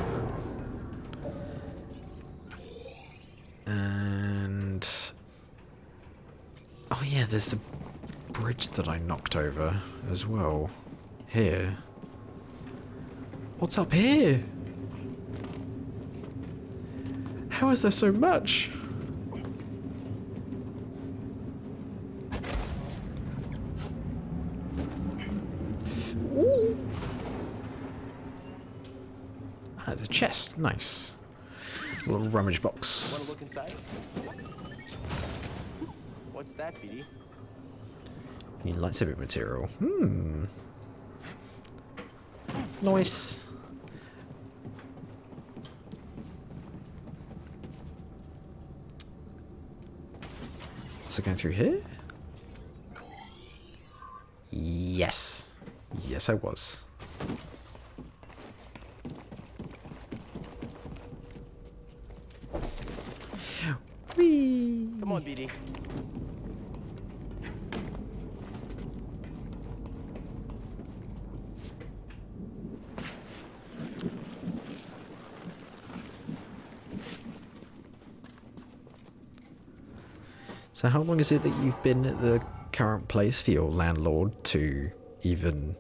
And... oh yeah, there's the bridge that I knocked over as well. Here. What's up here? How is there so much? Ooh. Ah, there's a chest. Nice. A little rummage box. Want to look inside? What's that, BD? New lightsaber material. Hmm. Nice. So going through here? Yes. Yes, I was. Whee! Come on, BD. So how long is it that you've been at the current place for your landlord to even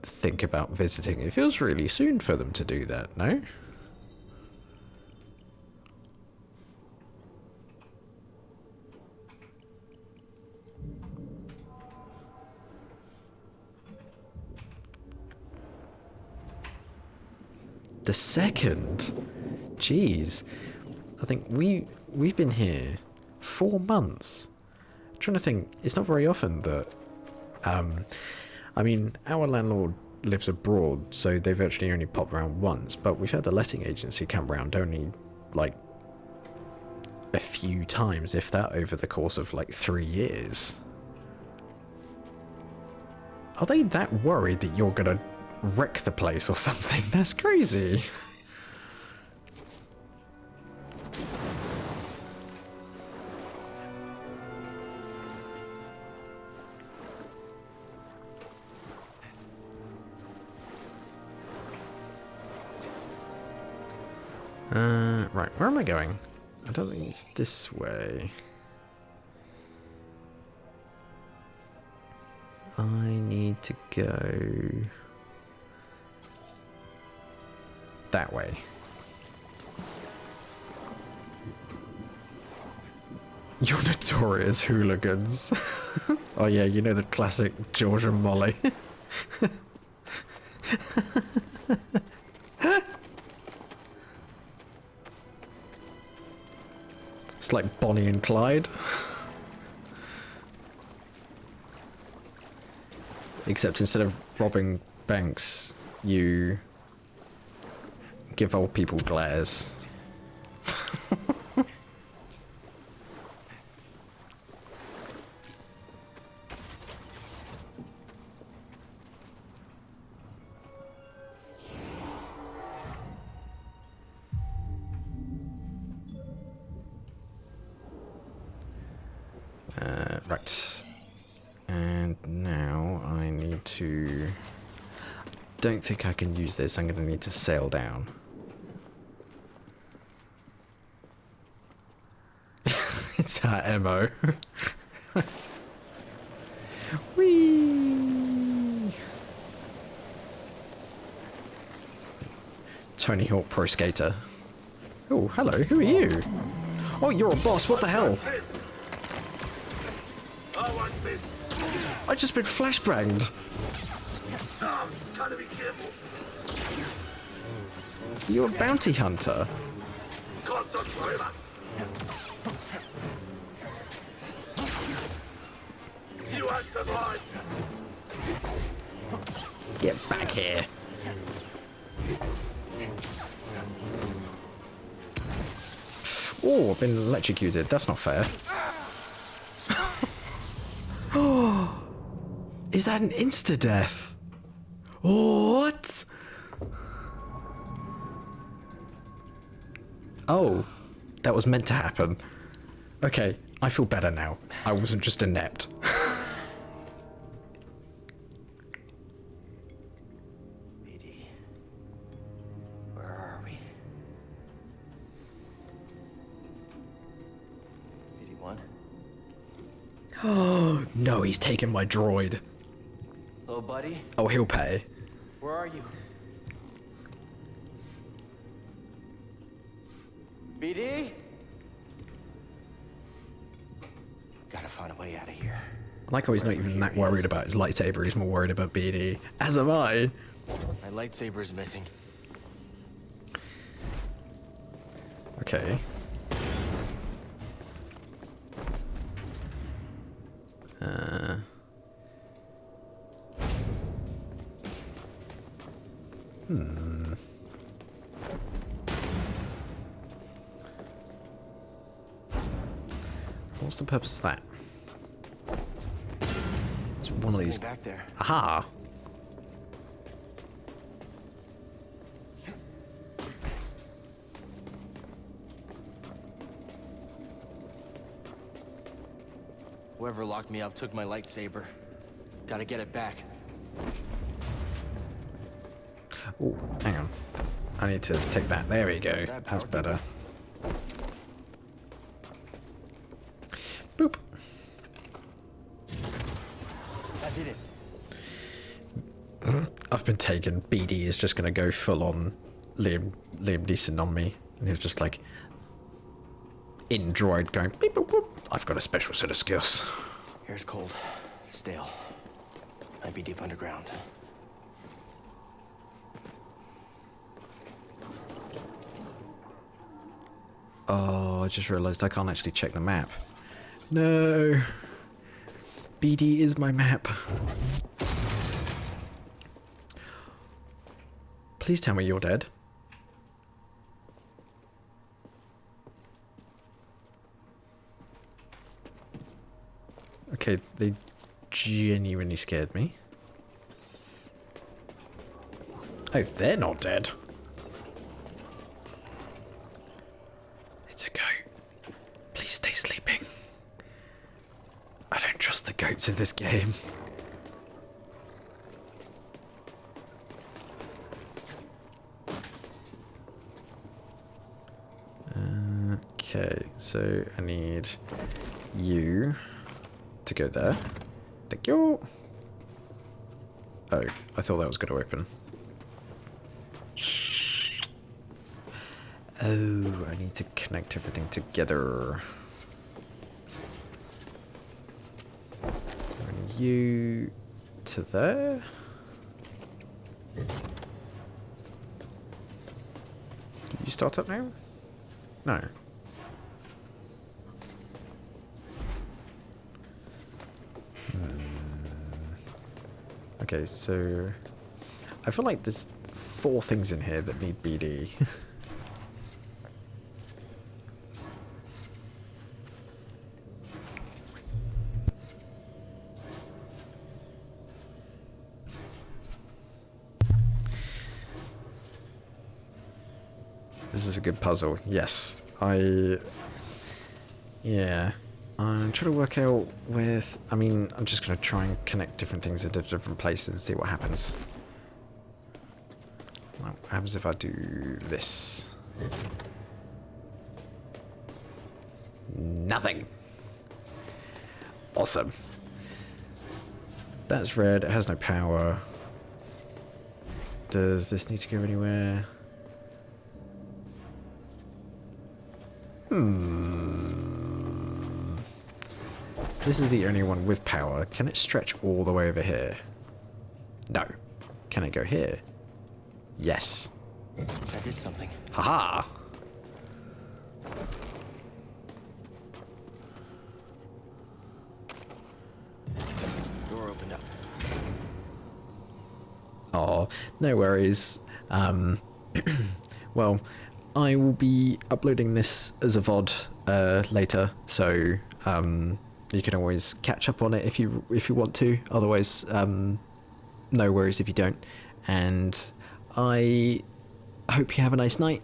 think about visiting? It feels really soon for them to do that, no? The second? Jeez. I think we've been here 4 months. I'm trying to think, it's not very often that I mean, our landlord lives abroad, so they've actually only popped around once, but we've had the letting agency come round only like a few times, if that, over the course of like 3 years. Are they that worried that you're gonna wreck the place or something? That's crazy. Right, where am I going? I don't think it's this way. I need to go that way. You're notorious hooligans. Oh yeah, you know the classic George and Molly. It's like Bonnie and Clyde. Except instead of robbing banks, you give old people glares. Right. And now I need to... don't think I can use this. I'm going to need to sail down. It's our MO. Whee! Tony Hawk Pro Skater. Oh, hello. Who are you? Oh, you're a boss. What the hell? I just been flashbanged. You're a bounty hunter. Get back here. Oh, I've been electrocuted. That's not fair. Oh, is that an insta-death? What? Oh, that was meant to happen. Okay, I feel better now. I wasn't just inept. BD. No, he's taken my droid. Little buddy, Oh, he'll pay. where are you? BD? Gotta find a way out of here. I like how he's not even that worried about his lightsaber, he's more worried about BD. As am I. My lightsaber's missing. Okay. What's the purpose of that? It's one of these. Back there. Aha! Whoever locked me up took my lightsaber. Gotta get it back. Oh, hang on. I need to take that. There we go. That's better. Boop. That did it. I've been taken. BD is just going to go full on Liam Neeson on me. And he was just like in droid going beep boop boop. I've got a special set of skills. Here's cold. Stale. Might be deep underground. Oh, I just realised I can't actually check the map. No. BD is my map. Please tell me you're dead. Okay, they genuinely scared me. Oh, they're not dead. It's a goat. Please stay sleeping. I don't trust the goats in this game. Okay, so I need you to go there. Thank you. Oh, I thought that was going to open. Oh, I need to connect everything together. And you to there. Did you start up now? No. Okay, so I feel like there's 4 things in here that need BD. This is a good puzzle. Yes. Yeah. I'm trying to work out with... I mean, I'm just going to try and connect different things into different places and see what happens. What happens if I do this? Nothing. Awesome. That's red. It has no power. Does this need to go anywhere? This is the only one with power. Can it stretch all the way over here? No. Can it go here? Yes. I did something. Haha! Door opened up. Oh, no worries. Well, I will be uploading this as a VOD later, so you can always catch up on it if you want to. Otherwise, no worries if you don't. And I hope you have a nice night,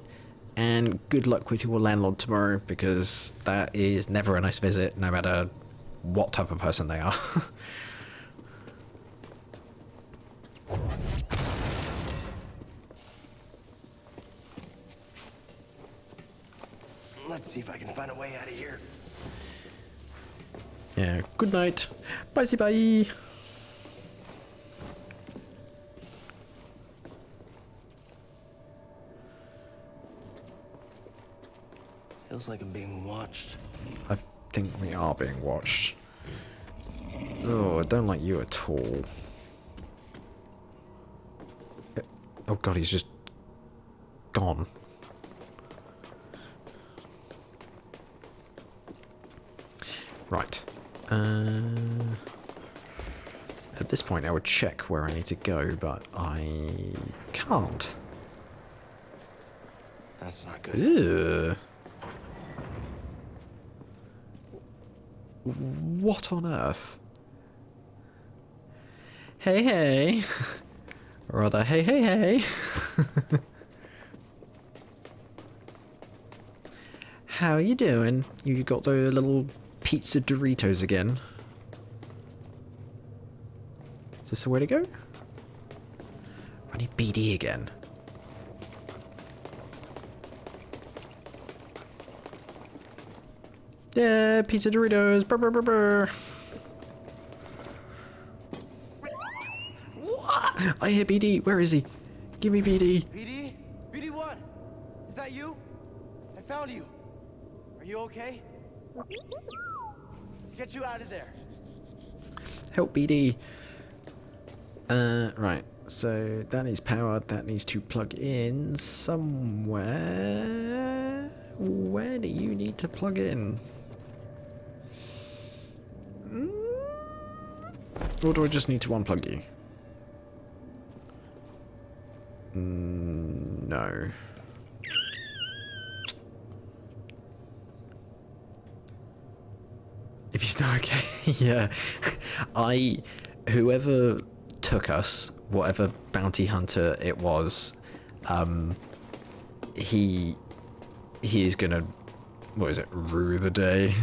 and good luck with your landlord tomorrow, because that is never a nice visit, no matter what type of person they are. Let's see if I can find a way out of here. Yeah, good night. Bye, bye. Feels like I'm being watched. I think we are being watched. Oh, I don't like you at all. Oh god, he's just gone. Right. At this point I would check where I need to go, but I can't. That's not good. Ugh. What on earth? Hey, hey. Or rather, hey, hey, hey. How you doing? You got the little pizza Doritos again? Is this the way to go? I need BD again. Yeah, pizza Doritos. Brr, brr, brr, brr. What? I hear BD. Where is he? Give me BD. BD? BD what? Is that you? I found you. Are you okay? Let's get you out of there. Help BD. Right. So that needs power. That needs to plug in somewhere. Where do you need to plug in? Or do I just need to unplug you? No. If he's not okay, yeah. Whoever took us, whatever bounty hunter it was, he is gonna, what is it, rue the day.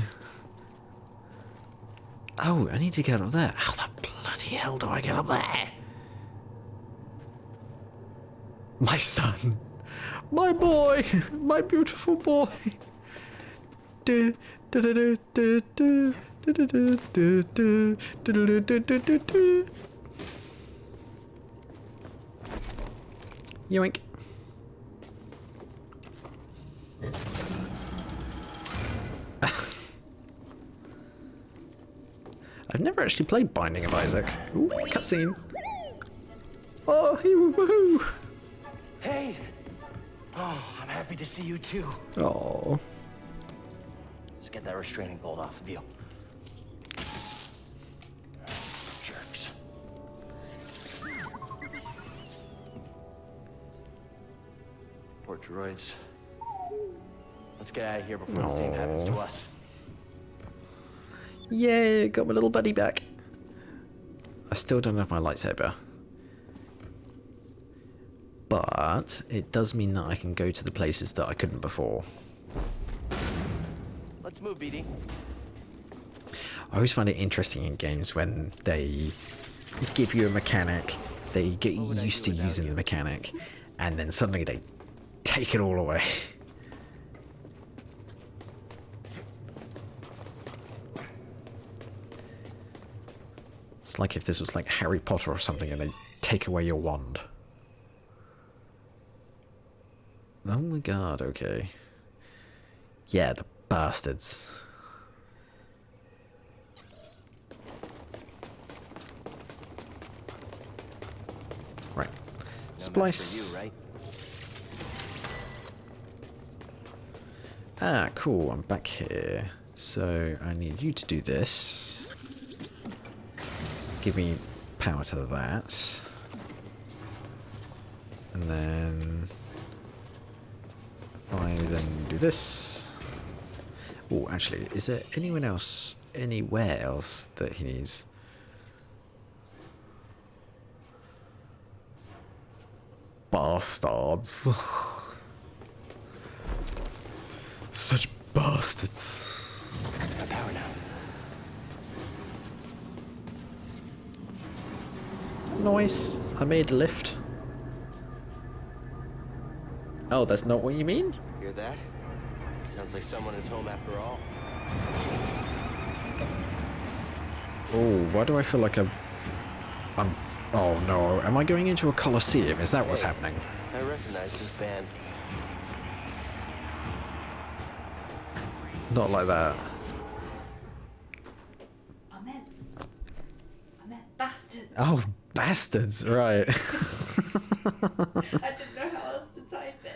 Oh, I need to get up there. How the bloody hell do I get up there? My son. My boy. My beautiful boy. Do, do, do, do, do, do, do, do, do, do, do, do, do, do, do, do. Yoink. I've never actually played Binding of Isaac. Ooh, cutscene. Oh, woohoo! Hey! Oh, I'm happy to see you too. Oh. Let's get that restraining bolt off of you. Jerks. Poor droids. Let's get out of here before the same happens to us. Yay, got my little buddy back. I still don't have my lightsaber. But it does mean that I can go to the places that I couldn't before. Let's move, BD. I always find it interesting in games when they give you a mechanic, they get you used to using the mechanic, and then suddenly they take it all away. It's like if this was like Harry Potter or something and they take away your wand. Oh my god, okay. Yeah, the bastards. Right. Splice. For you, right? Ah, cool, I'm back here. So I need you to do this. Give me power to that. And then I then do this. Oh, actually, is there anyone else, anywhere else that he needs? Bastards. Such bastards. It's my power now. Nice. I made a lift. Oh, that's not what you mean? Hear that? Sounds like someone is home after all. Oh, why do I feel like I'm... Oh no, am I going into a coliseum? Is that what's happening? I recognize this band. Not like that. I meant bastards. Oh, bastards, right. I didn't know how else to type it.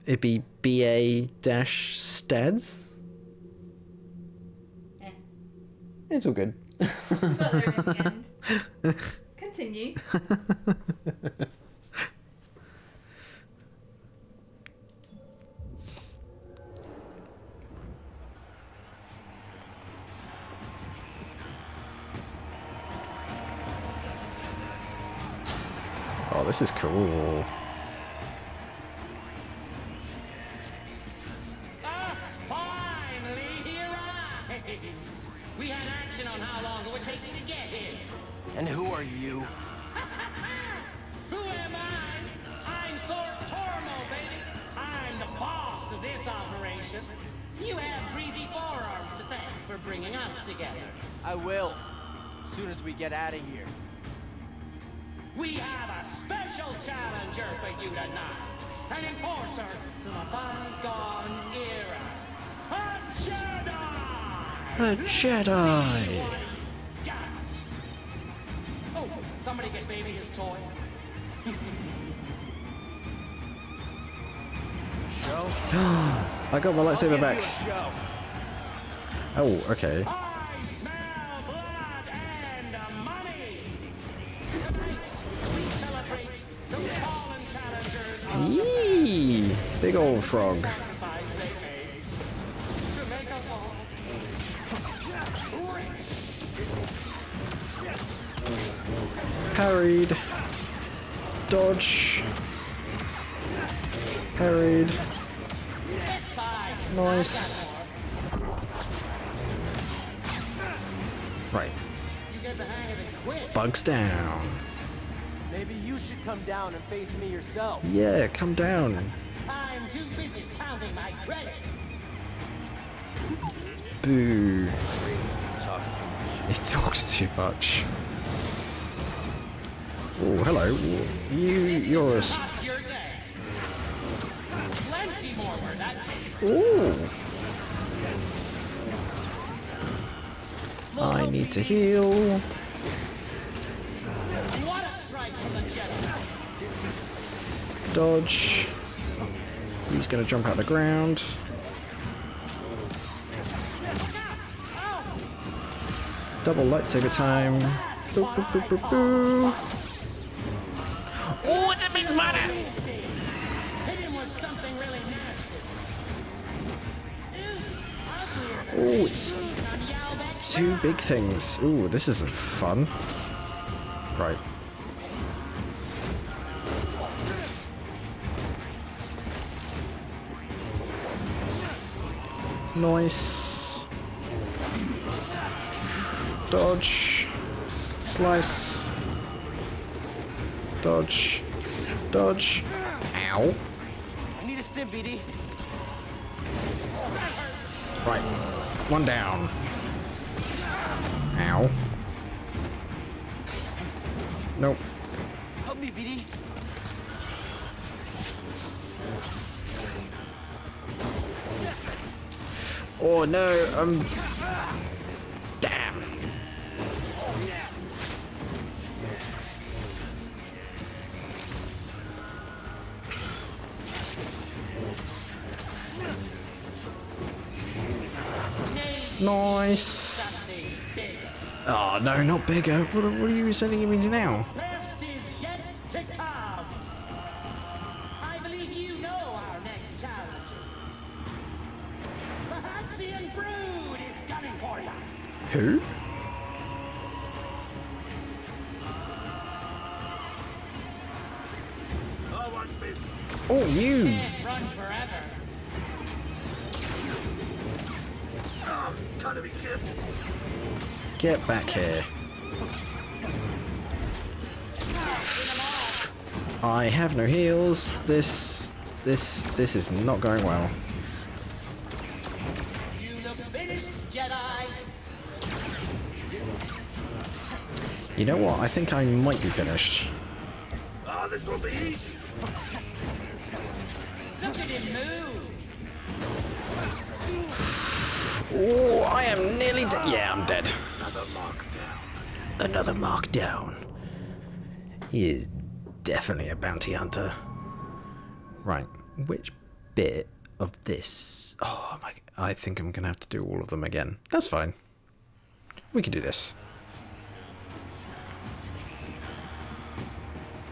It'd be BA-Stads? Eh, It's all good. got there in the end. Continue. Oh, this is cool. Finally, he arrives! We had action on how long it would take you to get here. And who are you? Who am I? I'm Sort Tormo, baby. I'm the boss of this operation. You have greasy forearms to thank for bringing us together. I will. As soon as we get out of here. We have a special challenger for you tonight. An enforcer from a bygone era. A Jedi! A Jedi! Guys. Oh, somebody get baby his toy. Show? I got my lightsaber I'll give back. you a show. Oh, okay. I smell blood and money. Tonight, we celebrate the fallen challengers of Yee! Big old frog. sacrifice they made to make us all rich. Parried. Dodge. Parried. It's fine. Nice. Right. You get the hang of it quick. Bugs down. Maybe you should come down and face me yourself. Yeah, come down. I'm too busy counting my credits. Boo. Talks too much. He talks too much. Oh, hello. You're a... What's your day? Plenty more where that came. Ooh. I need to heal. What a strike from the Jedi. Dodge. He's gonna jump out the ground. Double lightsaber time. Boop, boop, boop, boop, boop. Oh, it's a big spider! Hit him with something really nasty. Oh, it's two big things. Ooh, this isn't fun. Right. Nice. Dodge. Slice. Dodge. Dodge. Ow. I need a stim, BD. Right. One down. Ow. Nope. Help me, BD. Oh no, damn. Nice. Oh no, not bigger. What are you sending me to now? Best is yet to come. I believe you know our next challengers. The Haxian Brood is coming for you. Who? Oh, you! Can't run forever. Get back here. I have no heals. This is not going well. You look finished You know what? I think I might be finished. Oh, this will be easy. Look at him move. Oh, I am nearly dead. Yeah, I'm dead. Another markdown. He is definitely a bounty hunter. Right, which bit of this? Oh my! I think I'm gonna have to do all of them again. That's fine. We can do this.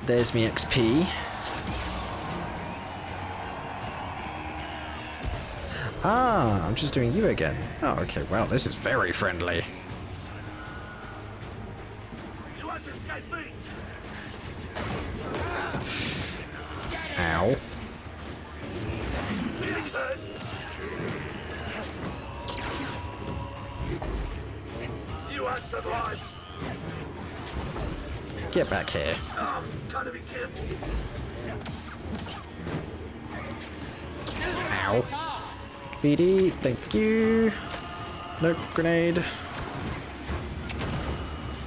There's me XP. Ah, I'm just doing you again. Oh, okay. Well, this is very friendly. Ow. You want the blood? Get back here. Oh, gotta be careful. Ow. BD, thank you. Nope, grenade.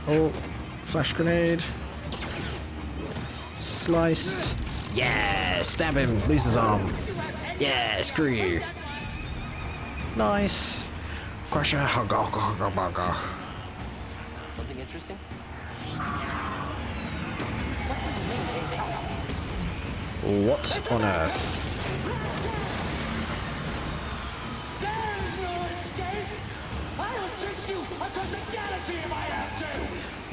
Oh, flash grenade. Slice. Yeah, stab him, lose his arm. Yeah, screw you. Nice. Crusher. Something interesting? What on earth? There's no escape. I'll chase you across the galaxy if I have to.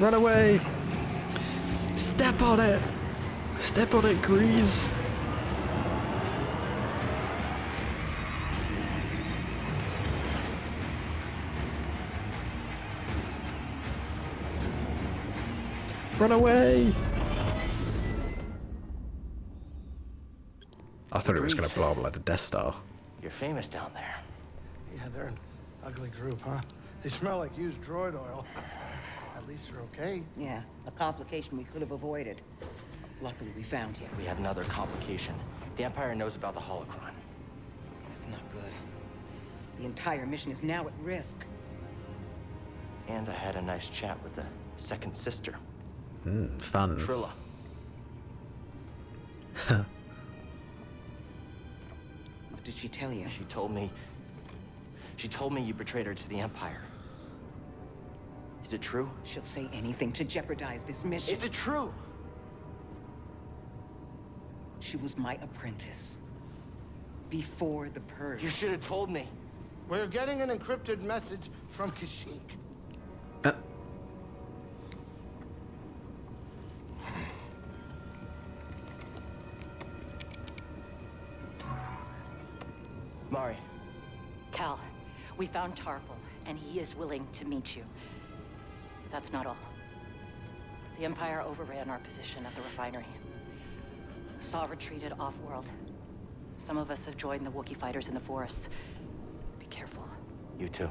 Run away! Step on it! Step on it, Grease! Run away! I thought it was going to blow up like the Death Star. You're famous down there. Yeah, they're an ugly group, huh? They smell like used droid oil. At least they're okay. Yeah, a complication we could have avoided. Luckily, we found you. We have another complication. The Empire knows about the holocron. That's not good. The entire mission is now at risk. And I had a nice chat with the second sister, Fun. Trilla. What did she tell you? She told me you betrayed her to the Empire. Is it true? She'll say anything to jeopardize this mission. Is it true? She was my apprentice. Before the Purge. You should have told me. We're getting an encrypted message from Kashyyyk. Mari. Cal, we found Tarful, and he is willing to meet you. But that's not all. The Empire overran our position at the refinery. Saw retreated off-world. Some of us have joined the Wookiee fighters in the forests. Be careful. You too.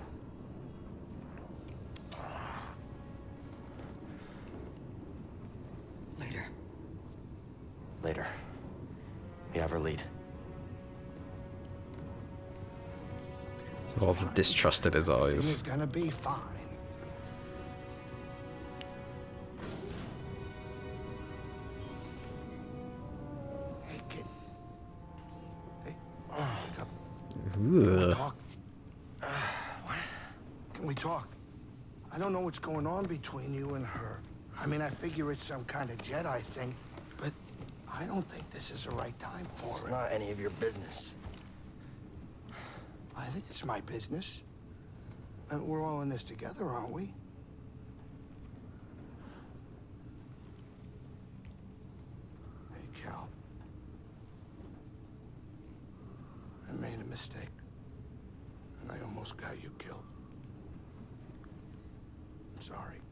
Later. Later. We have her lead. All the distrust in his eyes. It's gonna be fine. Hey, kid. Hey, wake up. Ugh. Talk. What? Can we talk? I don't know what's going on between you and her. I mean, I figure it's some kind of Jedi thing, but I don't think this is the right time for It's it. not any of your business. I think it's my business. And we're all in this together, aren't we? Hey, Cal. I made a mistake. And I almost got you killed. I'm sorry.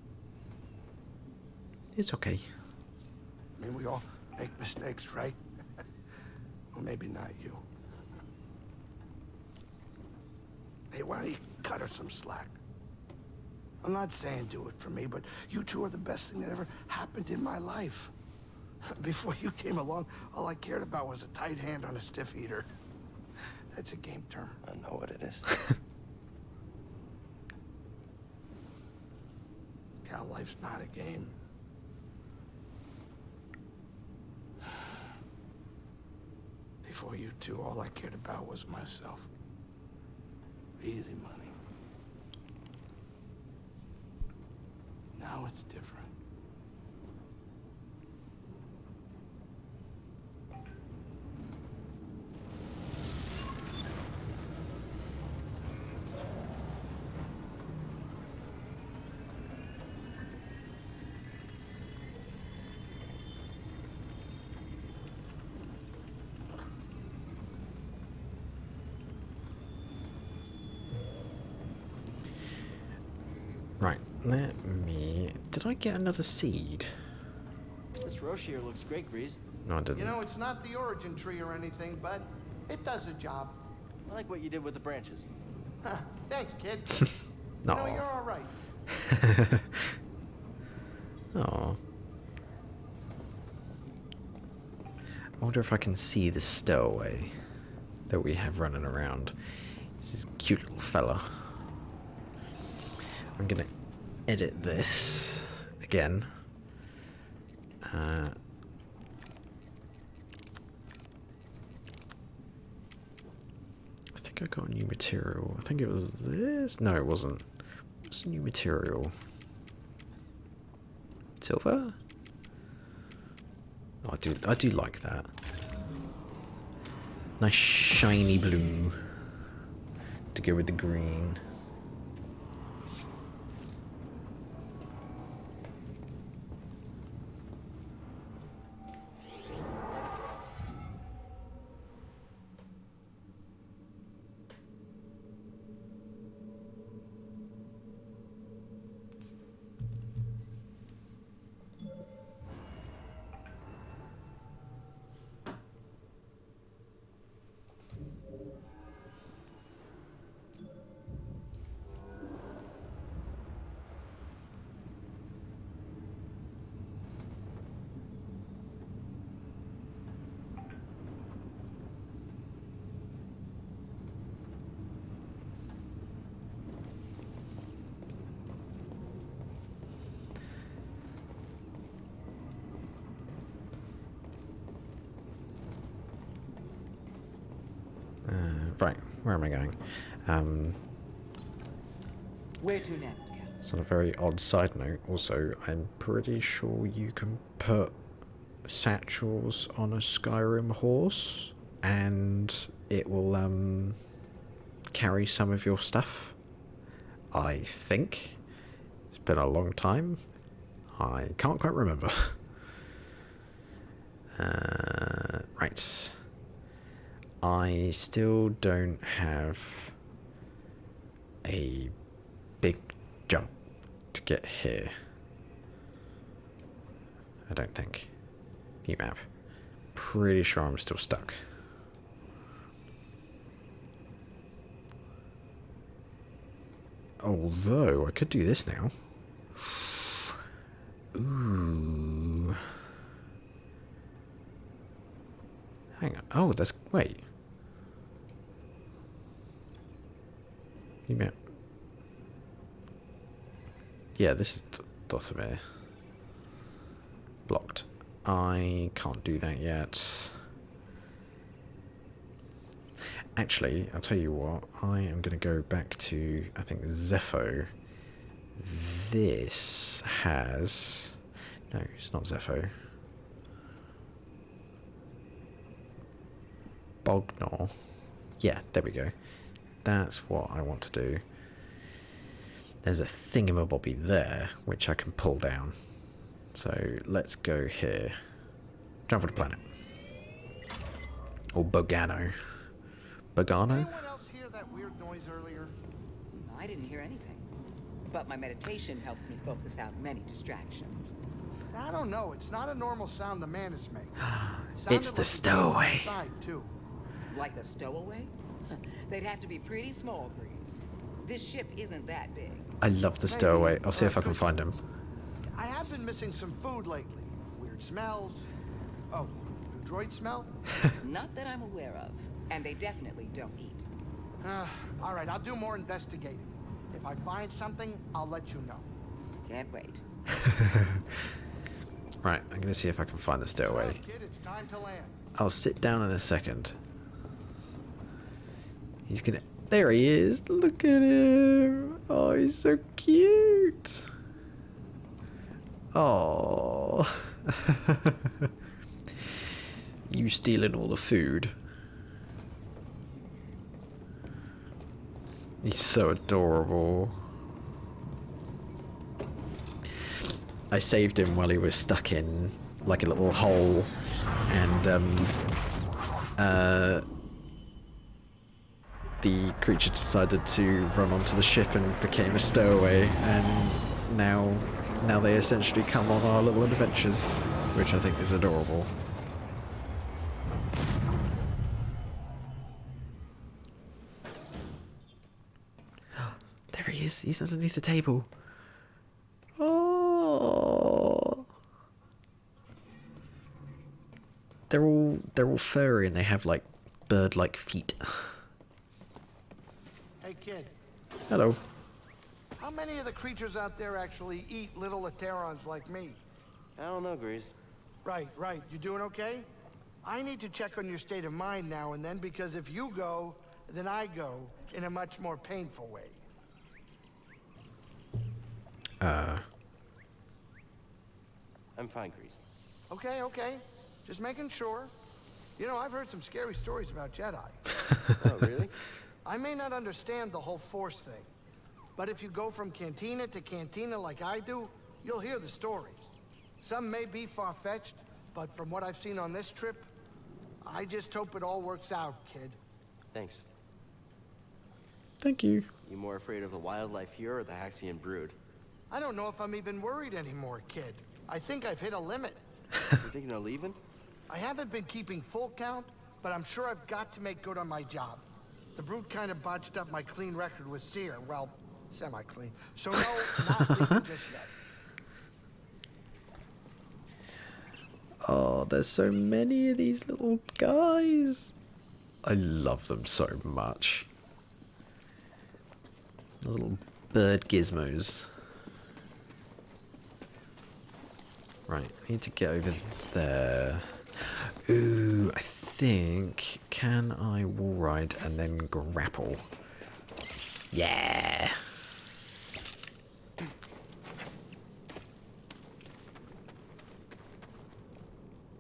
It's okay. I mean, we all make mistakes, right? Well, maybe not you. Hey, why don't you cut her some slack? I'm not saying do it for me, but you two are the best thing that ever happened in my life. Before you came along, all I cared about was a tight hand on a stiff heater. That's a game term. I know what it is. Cal, now life's not a game. Before you two, all I cared about was myself. Easy money. Now it's different. Right, let me... Did I get another seed? This roche here looks great, Grease. No, I didn't. You know, it's not the origin tree or anything, but it does a job. I like what you did with the branches. Huh, thanks, kid. No. You know, you're all right. Oh. I wonder if I can see the stowaway that we have running around. This is a cute little fella. I'm gonna edit this again. I think I got a new material. I think it was this. No, it wasn't. What's a new material? Silver? Oh, I do like that. Nice shiny blue to go with the green. Right, where am I going? Where to next, Cal? It's on a very odd side note. Also, I'm pretty sure you can put satchels on a Skyrim horse and it will carry some of your stuff. I think. It's been a long time. I can't quite remember. Right. I still don't have a big jump to get here. I don't think. New map. Pretty sure I'm still stuck. Although, I could do this now. Ooh. Hang on. Oh, that's... Wait. You meant... Yeah, this is Dothamir. Blocked. I can't do that yet. Actually, I'll tell you what. I am going to go back to, I think, Zepho. This has... No, it's not Zepho. Bognor. Yeah, there we go. That's what I want to do. There's a thingamabobby there, which I can pull down. So let's go here. Travel to planet. Or Bogano. Bogano? Anyone else hear that weird noise earlier? I didn't hear anything. But my meditation helps me focus out many distractions. I don't know. It's not a normal sound the Mantis make. It's the stowaway. Inside, too. Like a stowaway? They'd have to be pretty small, Grease. This ship isn't that big. I love the stowaway. I'll see if I can find him. I have been missing some food lately. Weird smells. Oh, do droids smell? Not that I'm aware of. And they definitely don't eat. All right, I'll do more investigating. If I find something, I'll let you know. Can't wait. Right, I'm gonna see if I can find the stairway. Kid, it's time to land. I'll sit down in a second. He's gonna... There he is! Look at him! Oh, he's so cute! Oh. You stealing all the food. He's so adorable. I saved him while he was stuck in like a little hole, and the creature decided to run onto the ship and became a stowaway, and now they essentially come on our little adventures, which I think is adorable. There he is. He's underneath the table. Oh. They're all furry and they have like bird-like feet. Hey, kid. Hello. How many of the creatures out there actually eat little Aterons like me? I don't know, Grease. Right. You doing okay? I need to check on your state of mind now and then, because if you go, then I go in a much more painful way. I'm fine, Grease. Okay. Just making sure. You know, I've heard some scary stories about Jedi. Oh, really? I may not understand the whole Force thing, but if you go from cantina to cantina like I do, you'll hear the stories. Some may be far-fetched, but from what I've seen on this trip, I just hope it all works out, kid. Thanks. Thank you. You more afraid of the wildlife here or the Haxian brood? I don't know if I'm even worried anymore, kid. I think I've hit a limit. You thinking of leaving? I haven't been keeping full count, but I'm sure I've got to make good on my job. The brood kind of botched up my clean record with Seer. Well, semi-clean. So no, not leaving just yet. Oh, there's so many of these little guys. I love them so much. Little bird gizmos. Right, I need to get over there. Ooh, I think... Can I wall ride and then grapple? Yeah!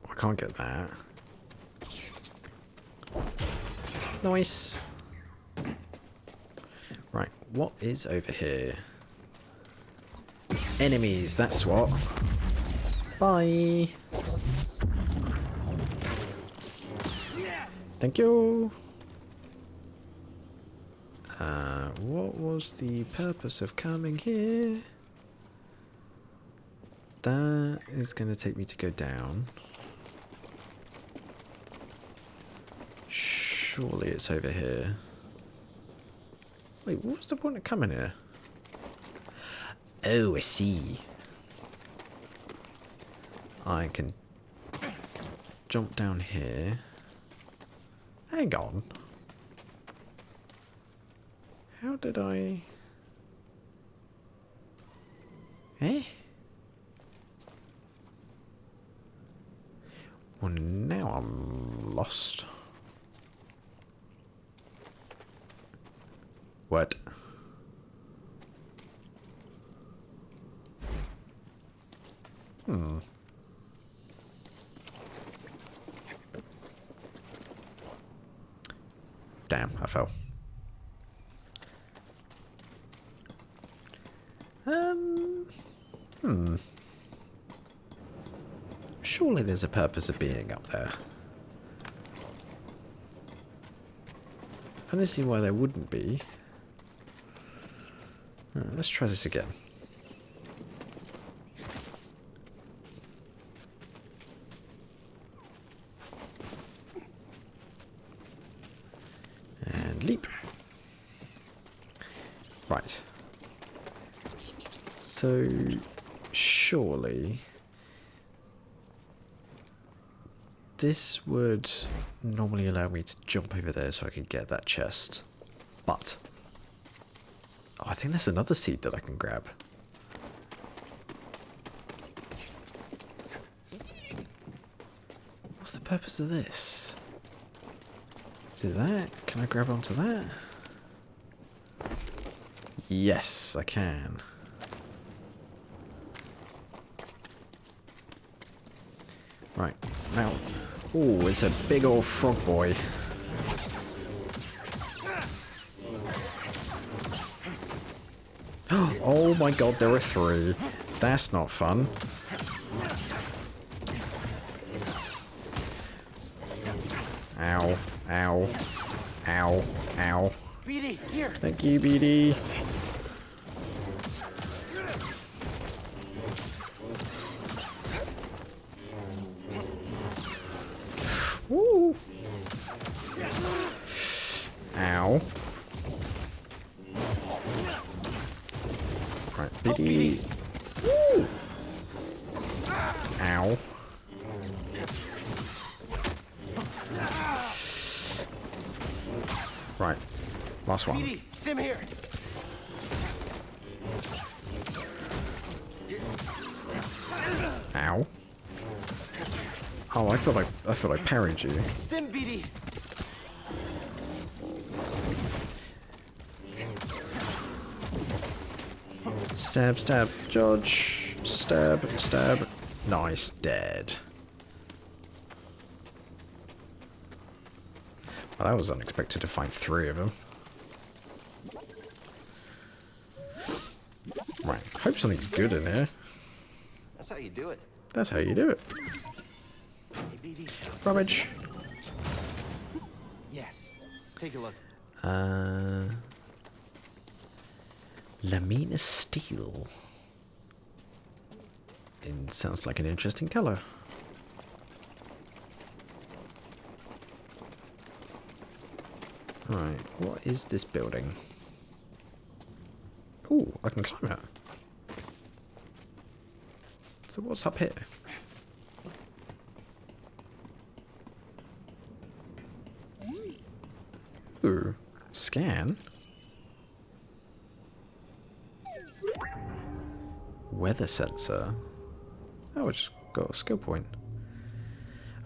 I can't get that. Nice! Right, what is over here? Enemies, that's what. Bye! Thank you! What was the purpose of coming here? That is going to take me to go down. Surely it's over here. Wait, what was the point of coming here? Oh, I see. I can jump down here. Hang on. How did I... Eh? Well, now I'm lost. What? Damn, I fell. Surely there's a purpose of being up there. I don't see why there wouldn't be. Let's try this again. And leap. Right. So, surely this would normally allow me to jump over there so I could get that chest. But, oh, I think there's another seed that I can grab. What's the purpose of this? Is it that? Can I grab onto that? Yes, I can. Right, now. Oh, it's a big old frog boy. Oh my god, there are 3. That's not fun. Ow, ow, ow, ow. BD, here! Thank you, BD. Woo! Ow. Right, BD. Woo! Ow. Right, last one. BD, stim here! Ow. Oh, I thought I parried you. Stim, BD! Stab, stab, dodge, stab, stab. Nice, dead. Well, that was unexpected to find 3 of them. Right, hope something's good in here. That's how you do it. That's how you do it. Hey, BD. Rummage. Yes. Let's take a look. Lamina steel. It sounds like an interesting color. Right, what is this building? Ooh, I can climb it. So what's up here? Ooh, scan. Weather sensor. Oh, it's got a skill point.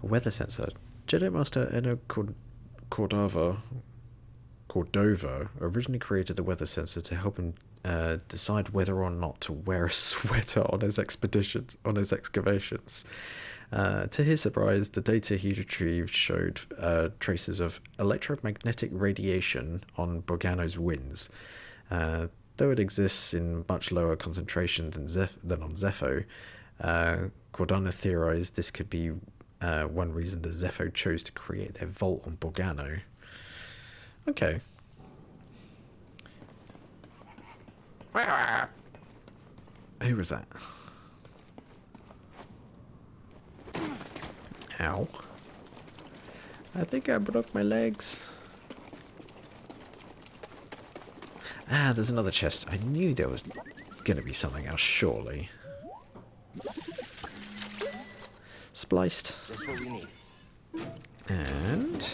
A weather sensor. Jedi Master Eno Cordova originally created the weather sensor to help him decide whether or not to wear a sweater on his expeditions, on his excavations. To his surprise, the data he retrieved showed traces of electromagnetic radiation on Bogano's winds. Though it exists in much lower concentration than on Zepho, Cordana theorized this could be one reason the Zepho chose to create their vault on Bogano. Okay. Who was that? Ow. I think I broke my legs. Ah, there's another chest. I knew there was going to be something else, surely. Spliced. Just what we need. And...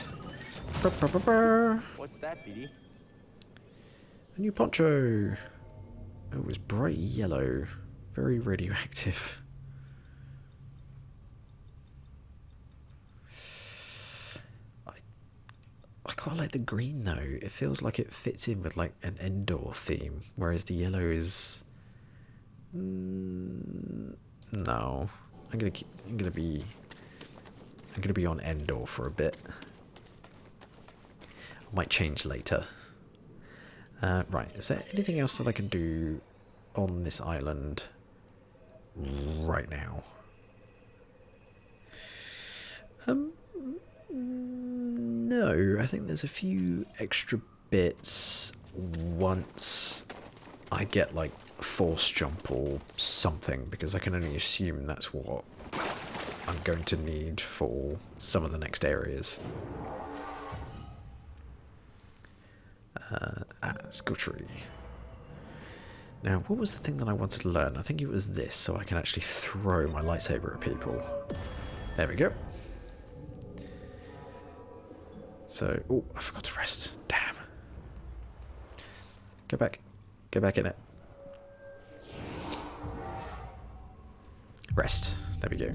What's that, BD? A new poncho. Oh, it was bright yellow. Very radioactive. I quite like the green though. It feels like it fits in with like an Endor theme, whereas the yellow is... no. I'm gonna be on Endor for a bit. I might change later. Right, is there anything else that I can do on this island right now? No, I think there's a few extra bits once I get like force jump or something, because I can only assume that's what I'm going to need for some of the next areas. Skill tree. Now, what was the thing that I wanted to learn? I think it was this, so I can actually throw my lightsaber at people. There we go. So, oh, I forgot to rest. Damn. Go back. Go back in it. Rest. There we go.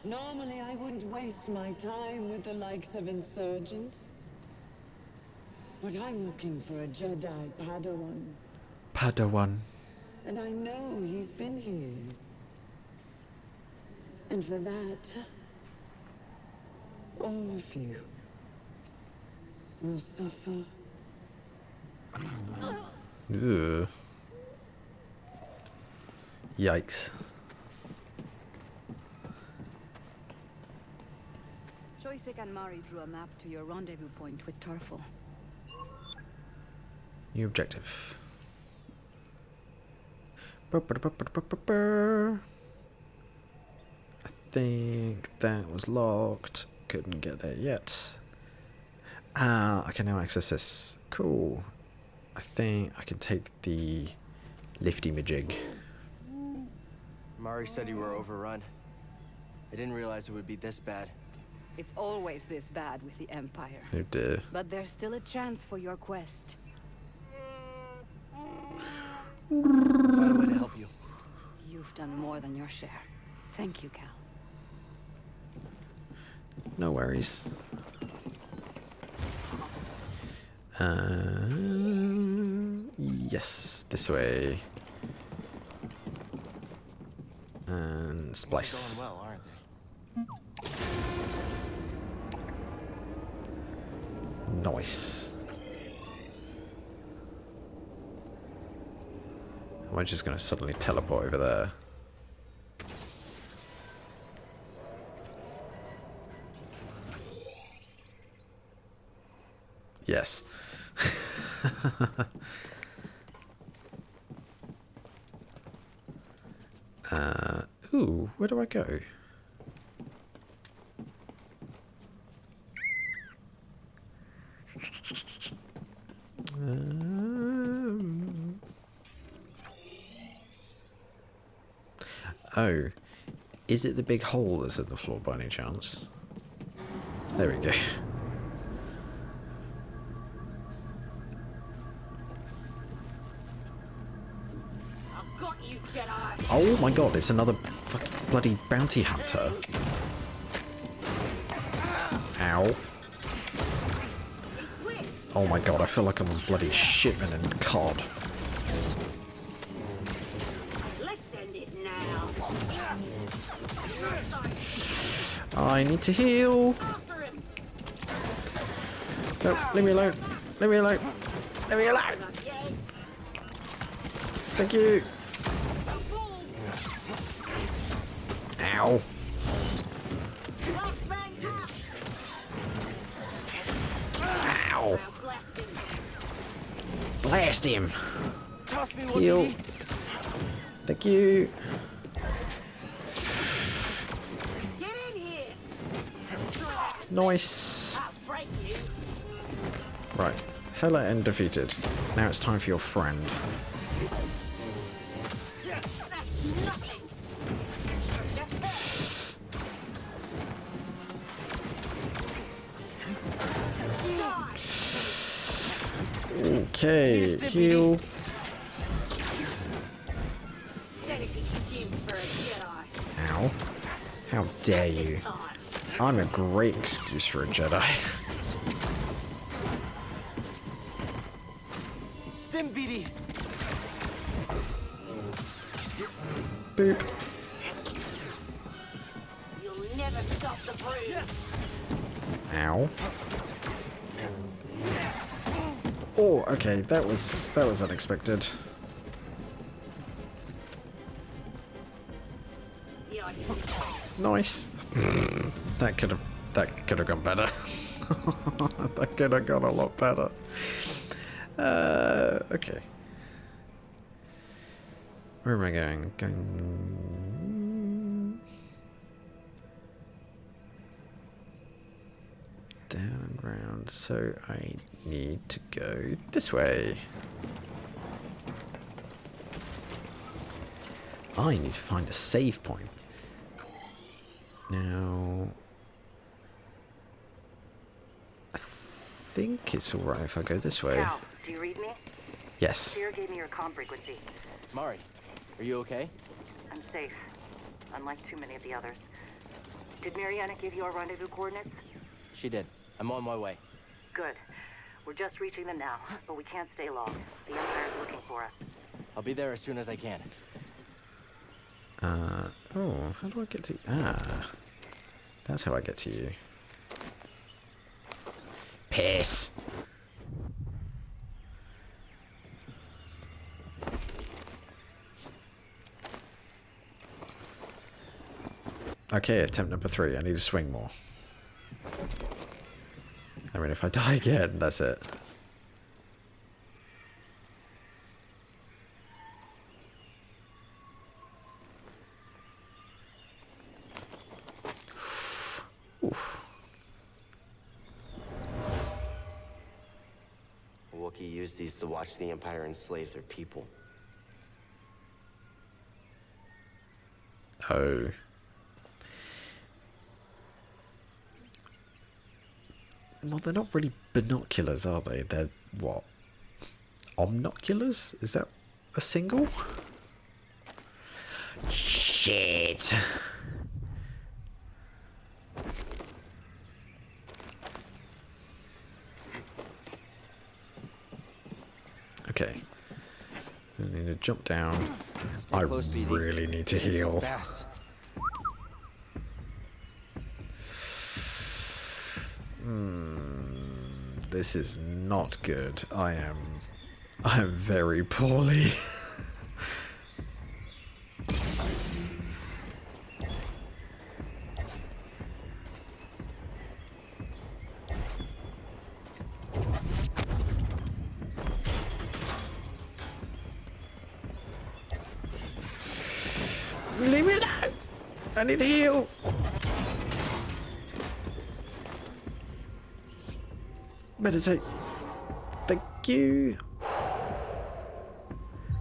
Normally, I wouldn't waste my time with the likes of insurgents. But I'm looking for a Jedi Padawan. Padawan. And I know he's been here. And for that, all of you will suffer. Ugh. Yikes. Joystick and Mari drew a map to your rendezvous point with Tarful. New objective. I think that was locked. Couldn't get there yet. Ah, I can now access this. Cool. I think I can take the lifty majig. Mari said you were overrun. I didn't realize it would be this bad. It's always this bad with the Empire. Oh dear. But there's still a chance for your quest. I'll find a way to help you. You've done more than your share. Thank you, Cal. No worries. Yes, this way. And splice. Going well, aren't they? Nice. Am I just going to suddenly teleport over there? Yes. Ooh, where do I go? Oh, is it the big hole that's in the floor by any chance? There we go. Oh my god, it's another bloody bounty hunter. Ow. Oh my god, I feel like I'm a bloody shipman in COD. I need to heal. No, leave me alone. Leave me alone. Leave me alone. Thank you. Ow. Ow. Blast him. Toss me Heal. Thank you. Nice. Right. Hela end defeated. Now it's time for your friend. Okay, heal. Ow. How dare you. I'm a great excuse for a Jedi. Stim BD. Boop. You'll never stop the brood. Ow. Oh, okay, that was unexpected. Nice. That could have gone better. That could have gone a lot better. Okay. Where am I going? Going down and round. So I need to go this way. I need to find a save point. Now, I think it's alright if I go this way. Cal, do you read me? Yes. Seer gave me your comm frequency. Mari, are you okay? I'm safe, unlike too many of the others. Did Mariana give you our rendezvous coordinates? She did. I'm on my way. Good. We're just reaching them now, but we can't stay long. The Empire's looking for us. I'll be there as soon as I can. Oh, how do I get to... that's how I get to you. Piss! Okay, attempt number 3. I need to swing more. I mean, if I die again, that's it. Oof. Wookiee used these to watch the Empire enslave their people. Oh. Well, they're not really binoculars, are they? They're, what? Omnoculars? Is that a single? Shit! Okay. I need to jump down. I really need to heal. This is not good. I am very poorly. Leave me alone! I need to heal! Meditate. Thank you.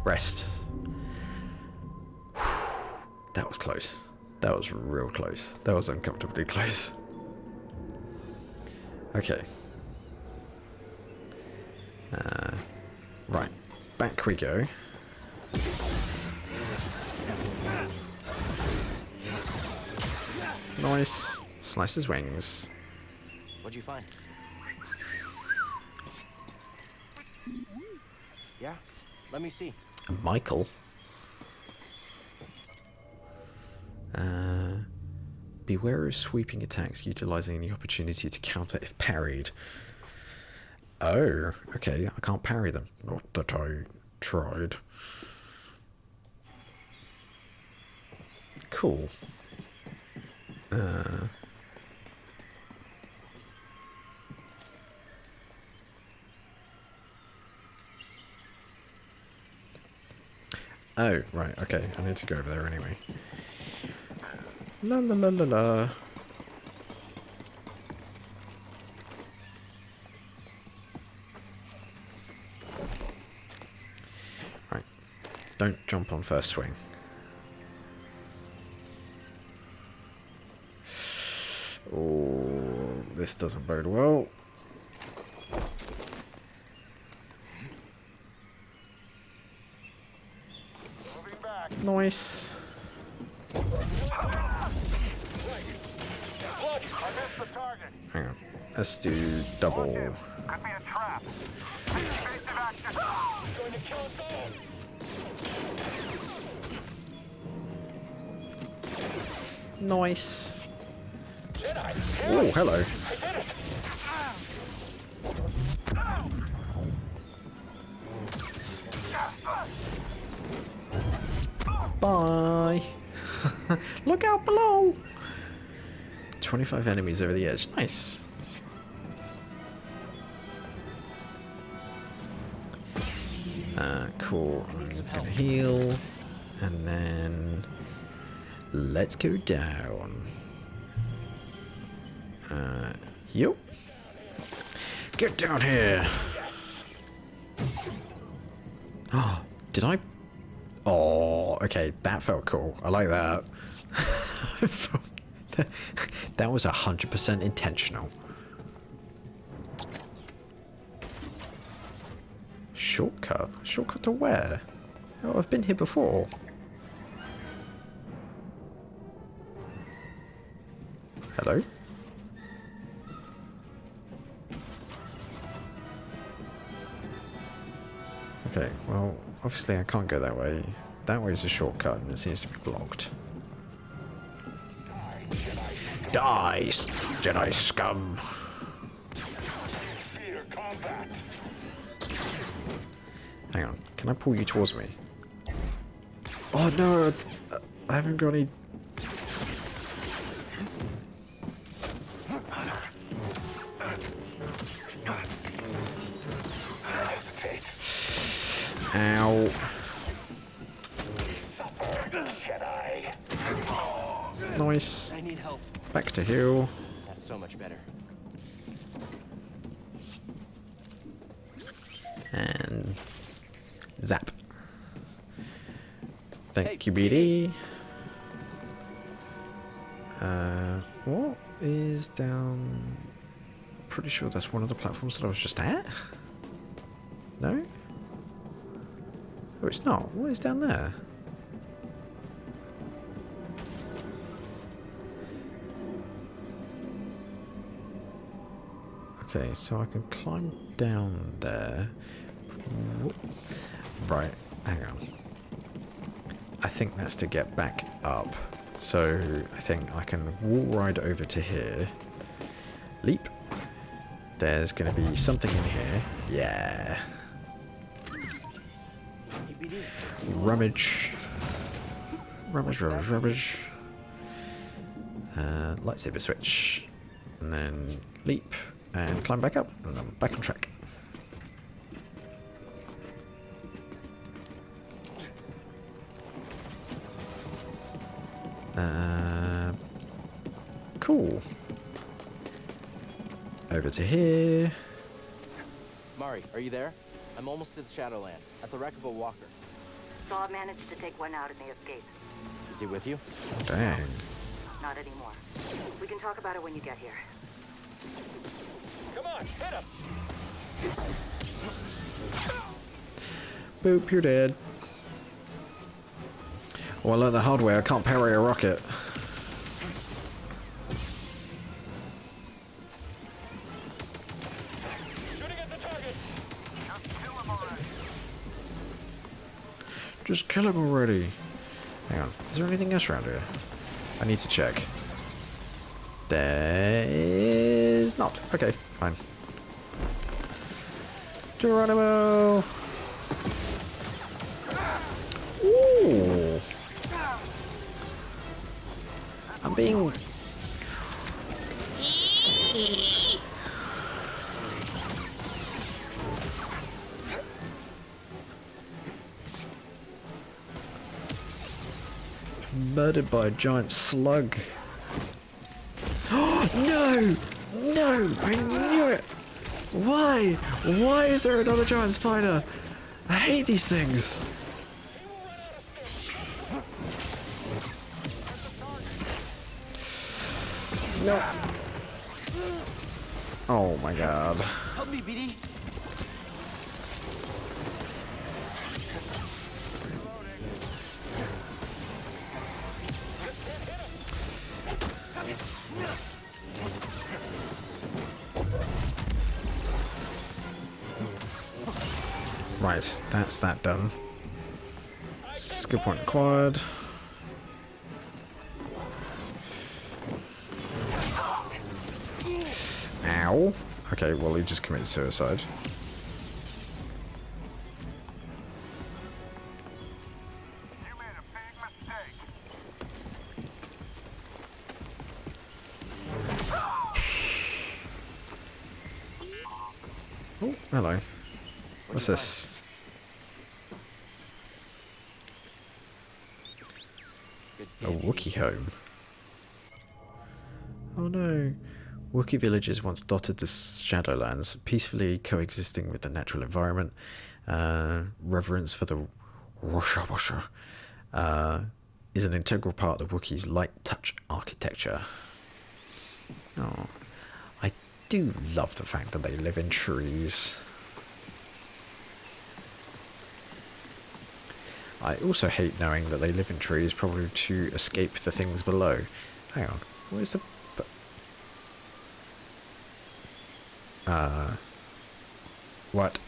Rest. That was close. That was real close. That was uncomfortably close. Okay. Right. Back we go. Nice. Slice his wings. What'd you find? Yeah? Let me see. Michael? Beware of sweeping attacks, utilizing the opportunity to counter if parried. Oh, okay. I can't parry them. Not that I tried. Cool. Oh, right, okay. I need to go over there anyway. La la la la la. Right. Don't jump on first swing. Oh, this doesn't bode well. Nice. Hang on. Let's do double. Could be a trap. Evasive action. Going to kill us all. Nice. Jedi. Oh, hello. I did it. Bye. Look out below. 25 enemies over the edge. Nice. Cool. I'm gonna heal. And then let's go down. Yup. Get down here. Oh, did I? Oh, okay. That felt cool. I like that. That was 100% intentional. Shortcut? Shortcut to where? Oh, I've been here before. Hello? Okay, well, obviously I can't go that way. That way is a shortcut and it seems to be blocked. Die, Jedi scum! Hang on, can I pull you towards me? Oh no, I haven't got any... Ow. Nice. I need help. Back to heal. That's so much better. And zap. Thank you, BD. What is down? Pretty sure that's one of the platforms that I was just at. No? Oh, it's not. What is down there? Okay, so I can climb down there. Right, hang on. I think that's to get back up. So I think I can wall ride over to here. Leap. There's going to be something in here. Yeah. Rummage. Rummage, rummage, rummage. Lightsaber switch. And then leap. And climb back up. And I'm back on track. Cool. Over to here. Mari, are you there? I'm almost to the Shadowlands, at the wreck of a walker. Saw managed to take one out in the escape. Is he with you? Dang. Not anymore. We can talk about it when you get here. Come on, hit him! Boop, you're dead. Oh, I learned the hard way. I can't parry a rocket. Just kill him already. Hang on. Is there anything else around here? I need to check. There's not. Okay, fine. Geronimo! Ooh! I'm being... murdered by a giant slug. No! No! I knew it! Why? Why is there another giant spider? I hate these things! No! Oh my god. Help me, BD! Right, that's that done. Skill point acquired. Ow. Okay, well he just committed suicide. Oh, hello. What's this? A Wookiee home. Oh no. Wookiee villages once dotted the Shadowlands, peacefully coexisting with the natural environment. Reverence for the Washa is an integral part of Wookiee's light touch architecture. Oh, I do love the fact that they live in trees. I also hate knowing that they live in trees, probably to escape the things below. Hang on, what is the... What?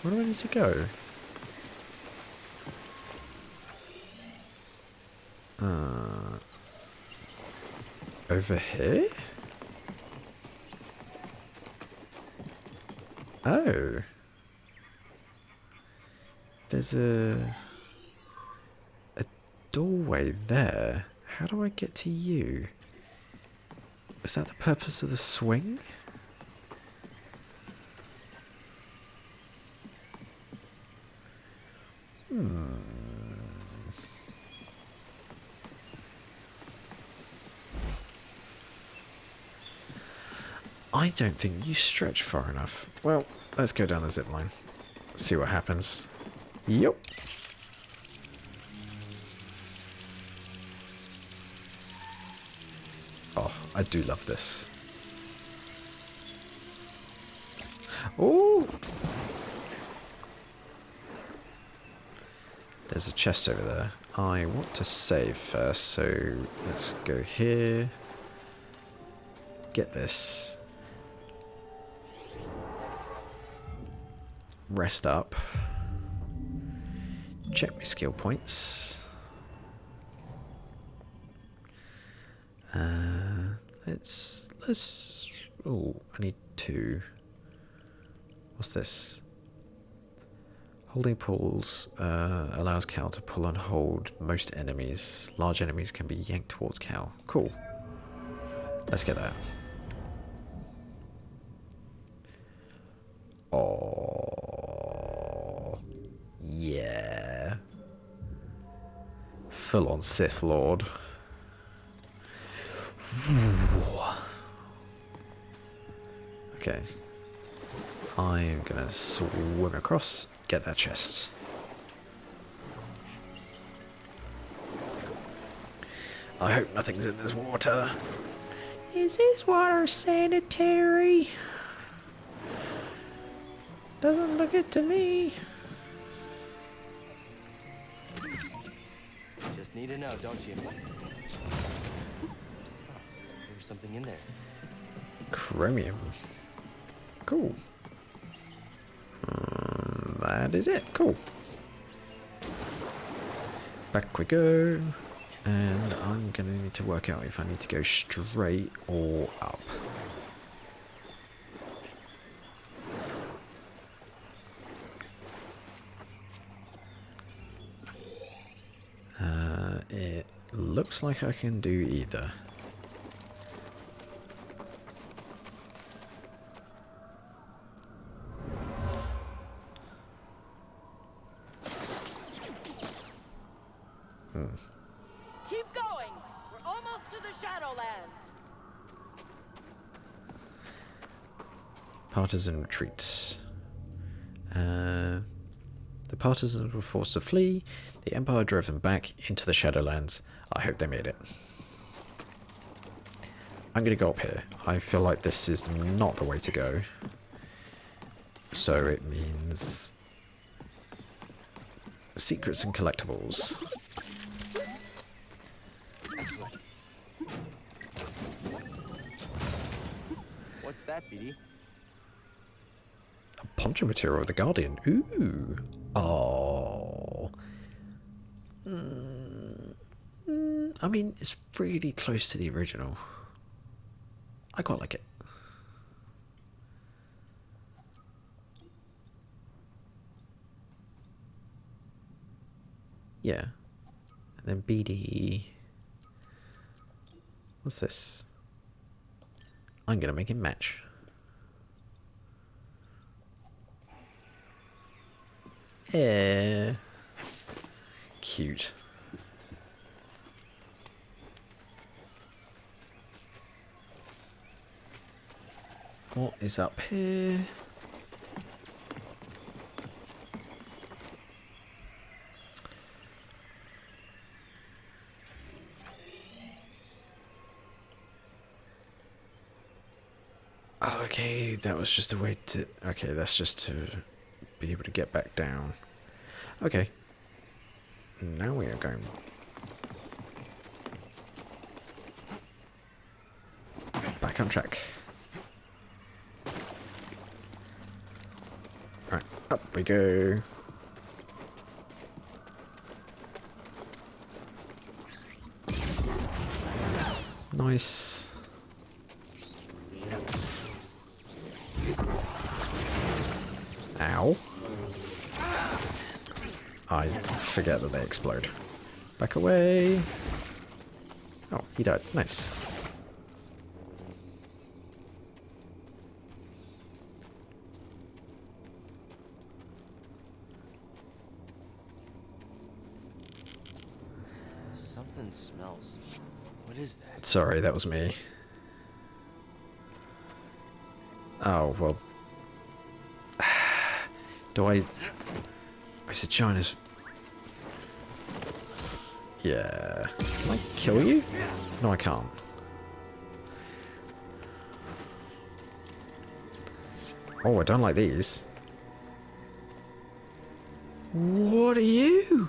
Where do I need to go? Over here? Oh. There's a doorway there. How do I get to you? Is that the purpose of the swing? I don't think you stretch far enough. Well, let's go down the zip line. See what happens. Yup. Oh, I do love this. Oh! There's a chest over there. I want to save first, so let's go here. Get this. Rest up. Check my skill points. Let's. Oh, I need 2. What's this? Holding pulls allows Cal to pull and hold most enemies. Large enemies can be yanked towards Cal. Cool. Let's get that. Oh, yeah. Full on Sith Lord. Okay. I am gonna swim across, get that chest. I hope nothing's in this water. Is this water sanitary? Doesn't look it to me. Just need to know, don't you? There's something in there. Chromium. Cool. That is it. Cool. Back we go. And I'm going to need to work out if I need to go straight or up. It looks like I can do either. Keep going. We're almost to the Shadowlands. Partisan retreat. The partisans were forced to flee. The Empire drove them back into the Shadowlands. I hope they made it. I'm going to go up here. I feel like this is not the way to go. So it means secrets and collectibles. What's that, BD? A poncho material of the Guardian. Ooh. Oh. I mean, it's really close to the original. I quite like it. Yeah. And then BD. What's this? I'm gonna make him match. Yeah. Cute. What is up here? Oh, okay, that was just a way to... Okay, that's just to be able to get back down. Okay. Now we are going... back on track. Right, up we go. Nice. Ow. I forget that they explode. Back away. Oh, he died. Nice. Something smells. What is that? Sorry, that was me. Oh, well. Do I... Is it China's... Yeah. Can I kill you? No, I can't. Oh, I don't like these. What are you?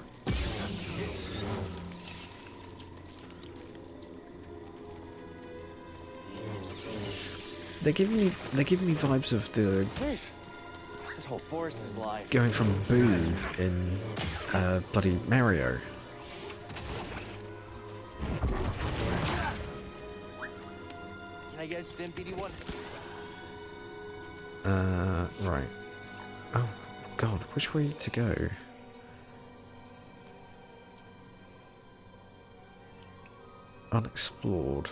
They're giving me vibes of the This whole forest is live. going from Boo in bloody Mario. Can I get a stim BD1? Right. Oh God, which way to go? Unexplored.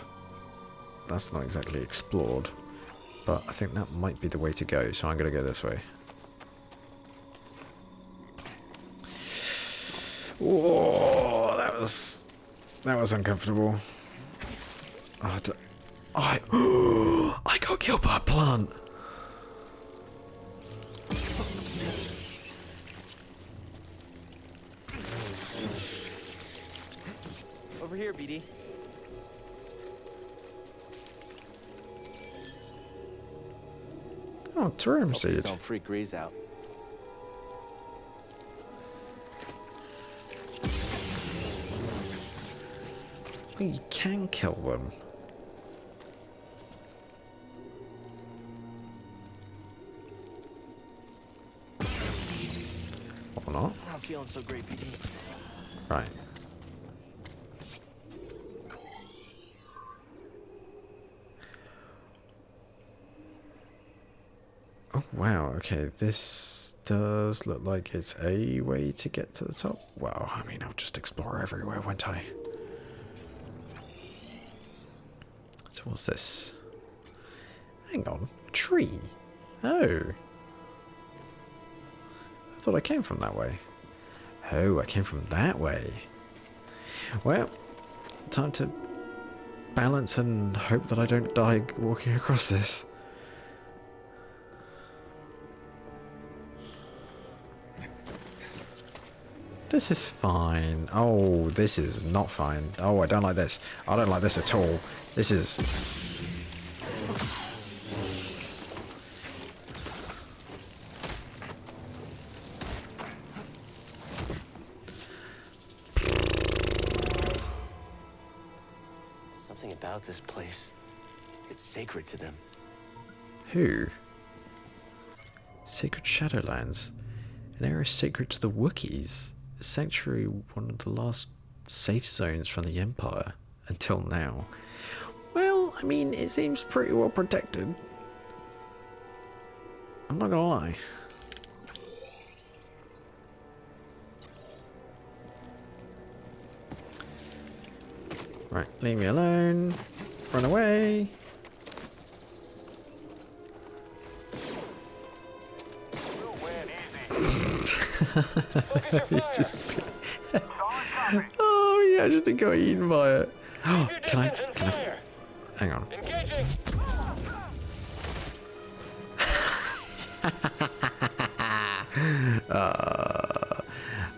That's not exactly explored, but I think that might be the way to go, so I'm gonna go this way. Whoa, that was uncomfortable. Oh, I got killed by a plant. Over here, BD. Oh, terrain seed. Don't freak Grease out. Well, you can kill them. Or not. I'm not feeling so great, BD. Right. Oh wow, okay, this does look like it's a way to get to the top. Well, I mean, I'll just explore everywhere, won't I? So what's this? Hang on, a tree. Oh. I thought I came from that way. Oh, I came from that way. Well, time to balance and hope that I don't die walking across this. This is fine. Oh, this is not fine. Oh, I don't like this. I don't like this at all. This is... Something about this place. It's sacred to them. Who? Sacred Shadowlands. An area sacred to the Wookiees. A sanctuary, one of the last safe zones from the Empire. Until now. Well, I mean, it seems pretty well protected. I'm not gonna lie. Right, leave me alone. Run away. Oh yeah, I just got eaten by it. Oh, can I hang on.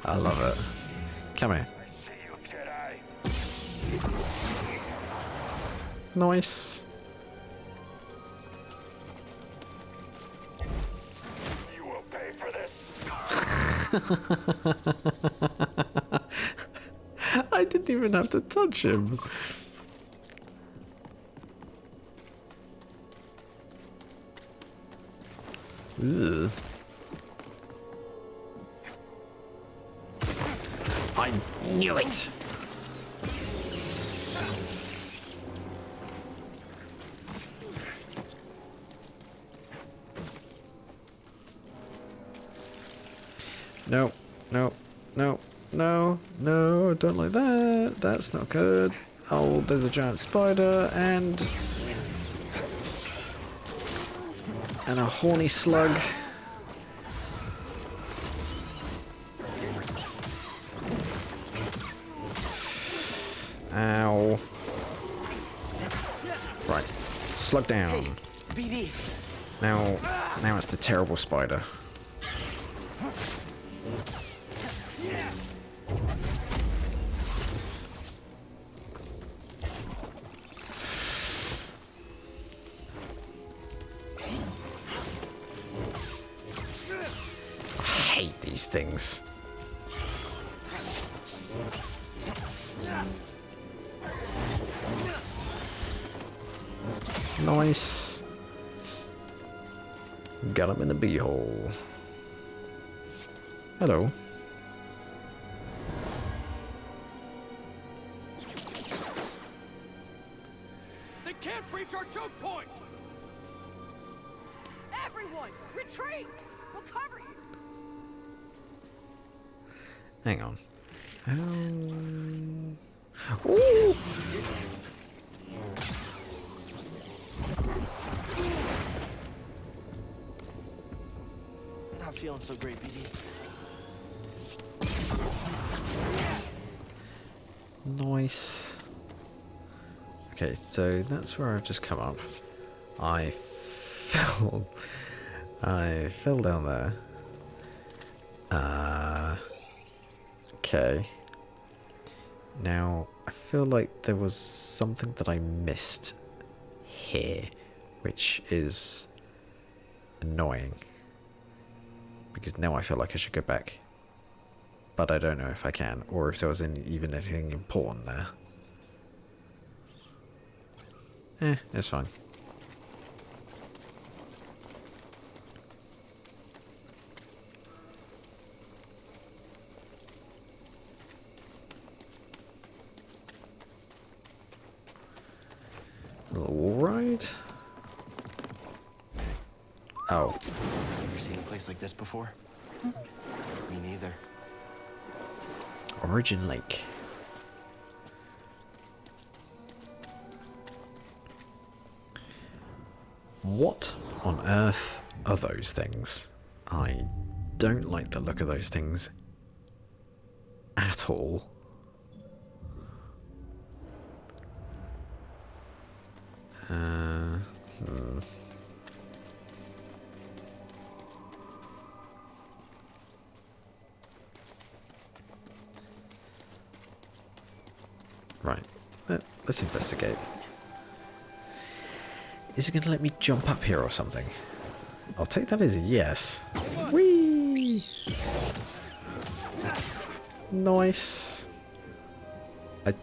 I love it. Come here. Nice. You will pay for this. I didn't even have to touch him. Ugh. I knew it! No, no, no, no, no, don't like that. That's not good. Oh, there's a giant spider and a horny slug. Ow. Right. Slug down. BD. Now it's the terrible spider. I hate these things. Nice. Got him in the beehole. Hello. They can't breach our choke point! Everyone, retreat! We'll cover you! Hang on. Ooh! Not feeling so great, BD. Nice. Okay, so that's where I've just come up. I fell down there. Okay. Now, I feel like there was something that I missed here, which is annoying. Because now I feel like I should go back. But I don't know if I can, or if there was even anything important there. It's fine. Alright. Oh. Ever seen a place like this before? Me neither. Origin Lake. What on earth are those things? I don't like the look of those things at all. Right, let's investigate. Is it going to let me jump up here or something? I'll take that as a yes. Whee! Nice. I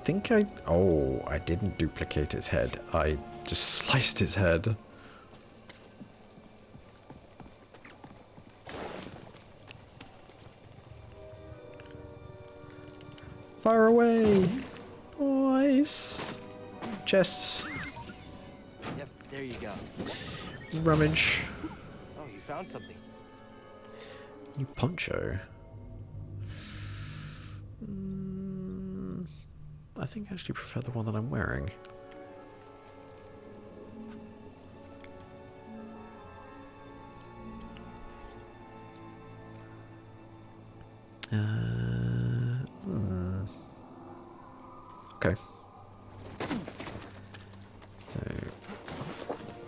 think oh, I didn't duplicate its head. I just sliced its head. Fire away! Nice. Chests. Yep, there you go. Rummage. Oh, you found something. New poncho. I think I actually prefer the one that I'm wearing. Okay. So,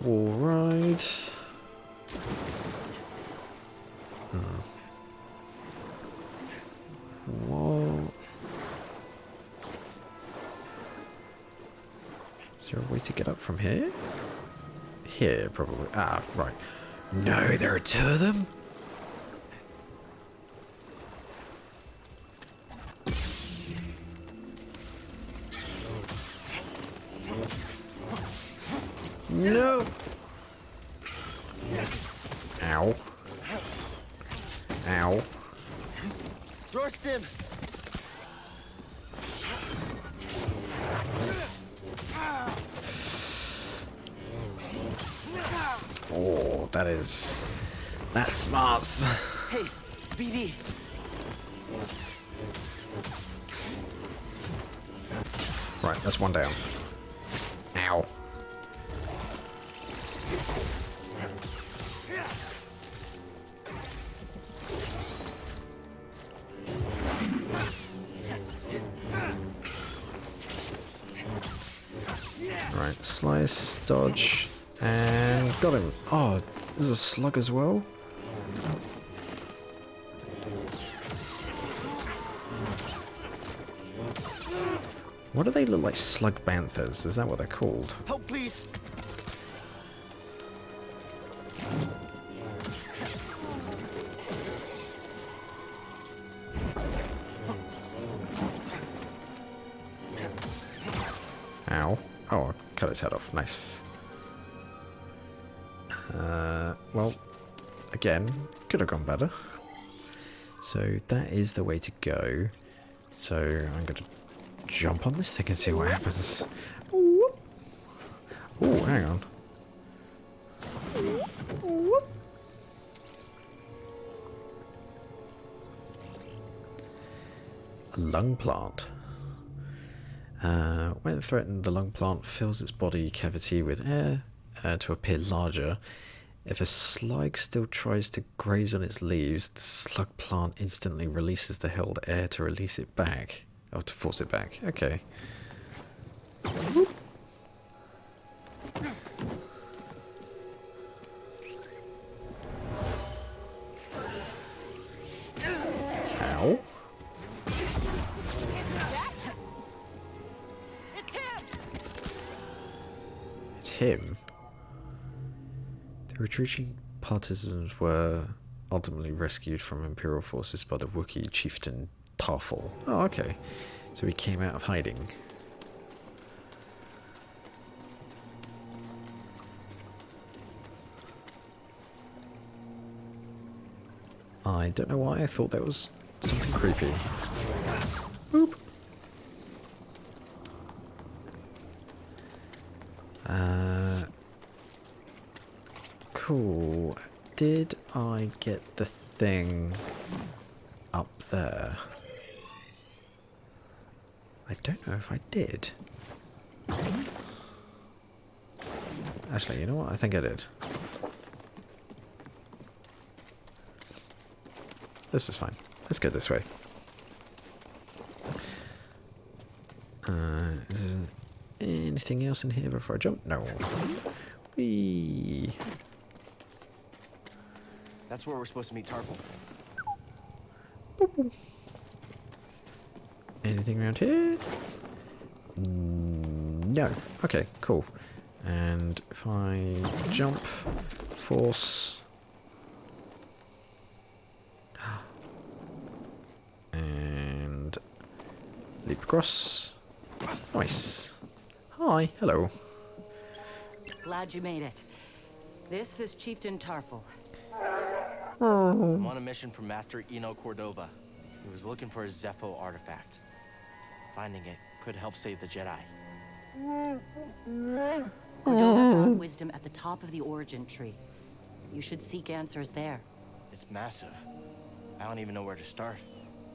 wall ride. Whoa. Is there a way to get up from here? Here, probably. Ah, right. No, there are two of them? No! Ow. Your stim! Oh, that's smart. Hey, BD! Right, that's one down. Ow. Right, slice, dodge, and got him. Oh, there's a slug as well. What do they look like? Slug banthas? Is that what they're called? Help, please! Ow. Oh, I cut its head off. Nice. Well, again, could have gone better. So that is the way to go. So I'm going to jump on this thing and see what happens. Oh, hang on. A lung plant. When threatened, the lung plant fills its body cavity with air to appear larger. If a slug still tries to graze on its leaves, the slug plant instantly releases the held air to release it back. Oh, to force it back. Okay. Ow. It's him. The retreating partisans were ultimately rescued from Imperial forces by the Wookiee chieftain Tarful. Oh, okay. So he came out of hiding. I don't know why I thought that was something creepy. Boop. Cool. Did I get the thing up there? I don't know if I did. Actually, you know what? I think I did. This is fine. Let's go this way. Is there anything else in here before I jump? No. Whee. That's where we're supposed to meet Tarful. Anything around here? No. Okay, cool. And if I jump, force, and leap across. Nice. Hi, hello. Glad you made it. This is Chieftain Tarful. I'm on a mission from Master Eno Cordova. He was looking for a Zepho artifact. Finding it could help save the Jedi. Cordova found wisdom at the top of the origin tree. You should seek answers there. It's massive. I don't even know where to start.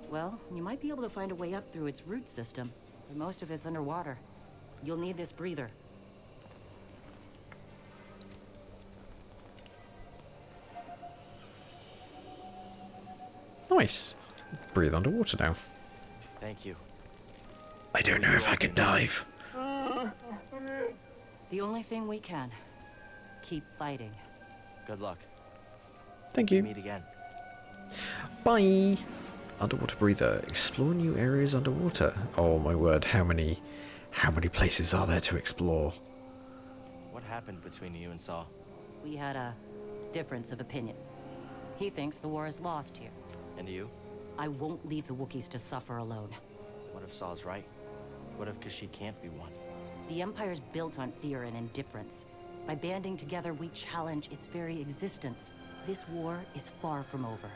Well, you might be able to find a way up through its root system, but most of it's underwater. You'll need this breather. Nice. Breathe underwater now. Thank you. I don't know if I could dive. The only thing we can. Keep fighting. Good luck. Thank you. Meet again. Bye. Underwater breather. Explore new areas underwater. Oh my word, how many places are there to explore? What happened between you and Saw? We had a difference of opinion. He thinks the war is lost here. And you? I won't leave the Wookiees to suffer alone. What if Saw's right? What if Kashyyyk can't be won? The Empire's built on fear and indifference. By banding together, we challenge its very existence. This war is far from over,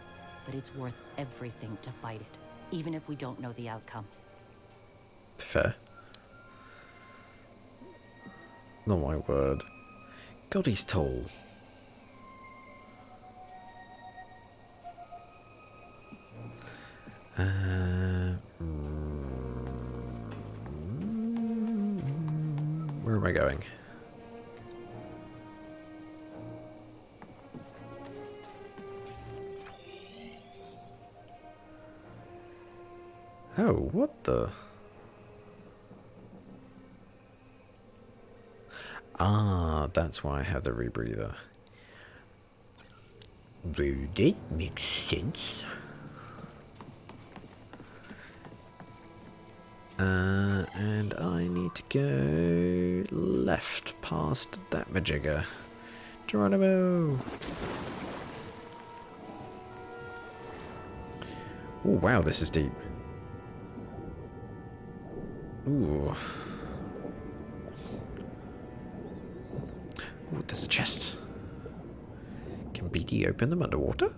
but it's worth everything to fight it. even if we don't know the outcome. Fair. Not my word. God, he's tall. Where am I going? Oh, what the? Ah, that's why I have the rebreather. That makes sense. And I need to go left past that majigger. Geronimo! Oh wow, this is deep. Ooh. Ooh, there's a chest. Can BD open them underwater?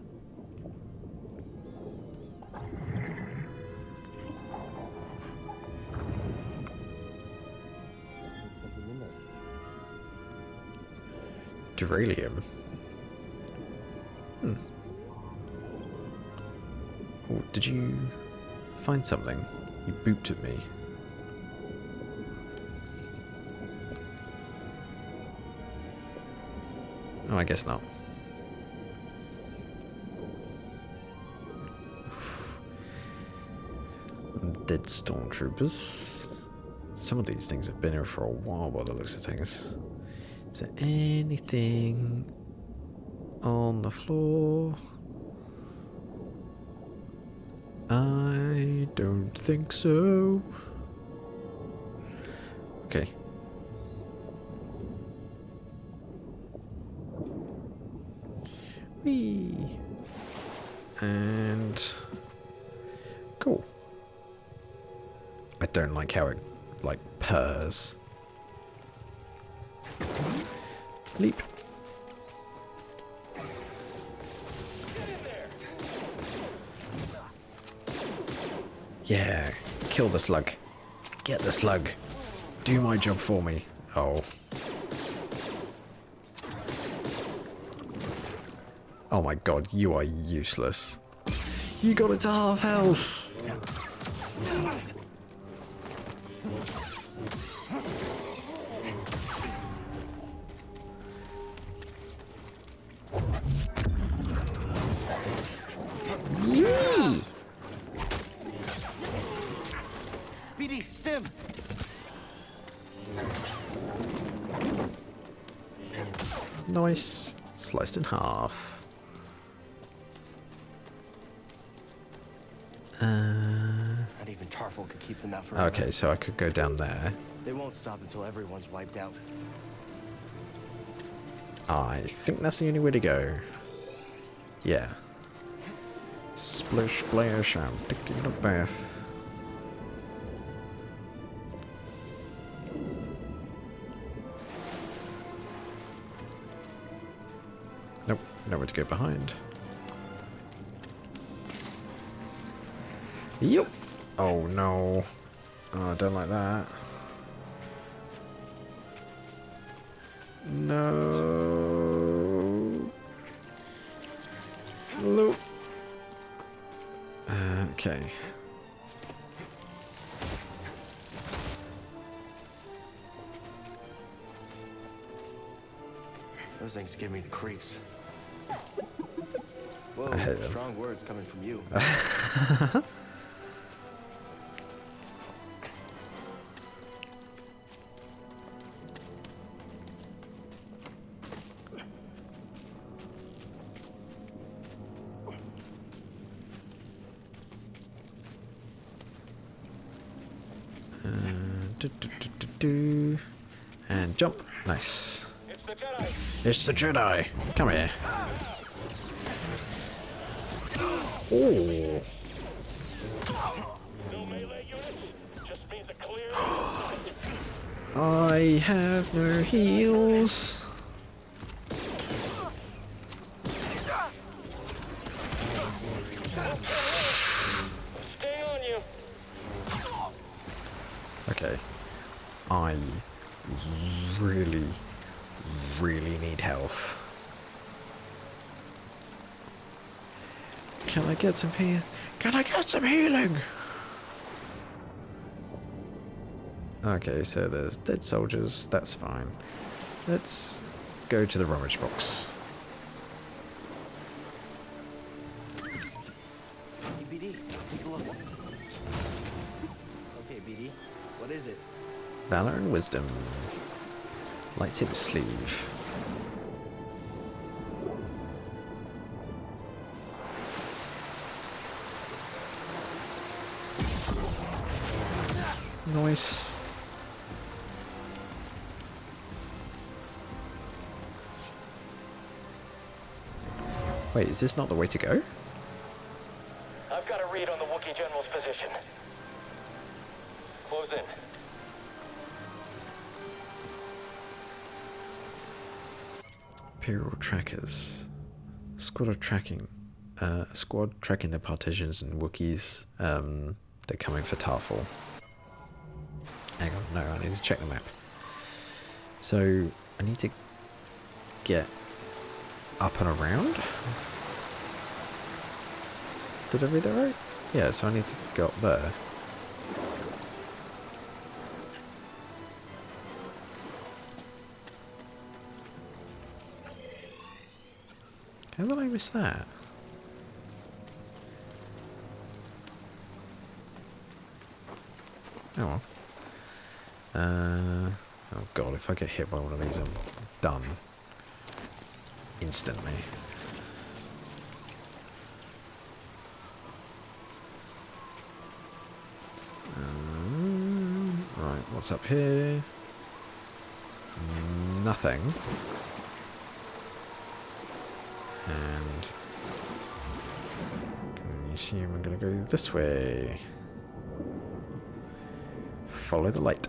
Duralium. Oh, did you find something? You booped at me. Oh, I guess not. Dead stormtroopers. Some of these things have been here for a while by the looks of things. Is there anything on the floor? I don't think so. Okay. Whee! And cool. I don't like how it like purrs. Leap. Yeah, kill the slug. Get the slug. Do my job for me. Oh. Oh my god, you are useless. You got it to half health. Yee! BD, stim! Nice. Sliced in half. Not even Tarful could keep them out forever. Okay, so I could go down there. They won't stop until everyone's wiped out. I think that's the only way to go. Yeah. Splish splash, I'm taking a bath. Nope, nowhere to go behind. Yep. Oh no. Oh, I don't like that. No. Look. Okay. Those things give me the creeps. I Whoa, hate them. strong words coming from you. And jump. Nice. It's the Jedi. It's the Jedi. Come here. Oh. No melee units. Just means a clear. I have no heals. Stay Okay. I really, really need health. Can I get some here? Can I get some healing? Okay, so there's dead soldiers. That's fine. Let's go to the rummage box. Hey, BD, take a look. Okay, BD, what is it? Valor and Wisdom. Lightsaber sleeve. Nice. Wait, is this not the way to go? I've got a read on the Wookiee General's position. Close in. Imperial trackers. Squad tracking the partitions and Wookiees. They're coming for Tarful. Hang on, no, I need to check the map. So, I need to get up and around. Did I read that right? Yeah, so I need to go up there. How did I miss that? Oh well. Oh god, if I get hit by one of these, I'm done. Instantly. Right, what's up here? Nothing. And can you see I'm gonna go this way. Follow the light.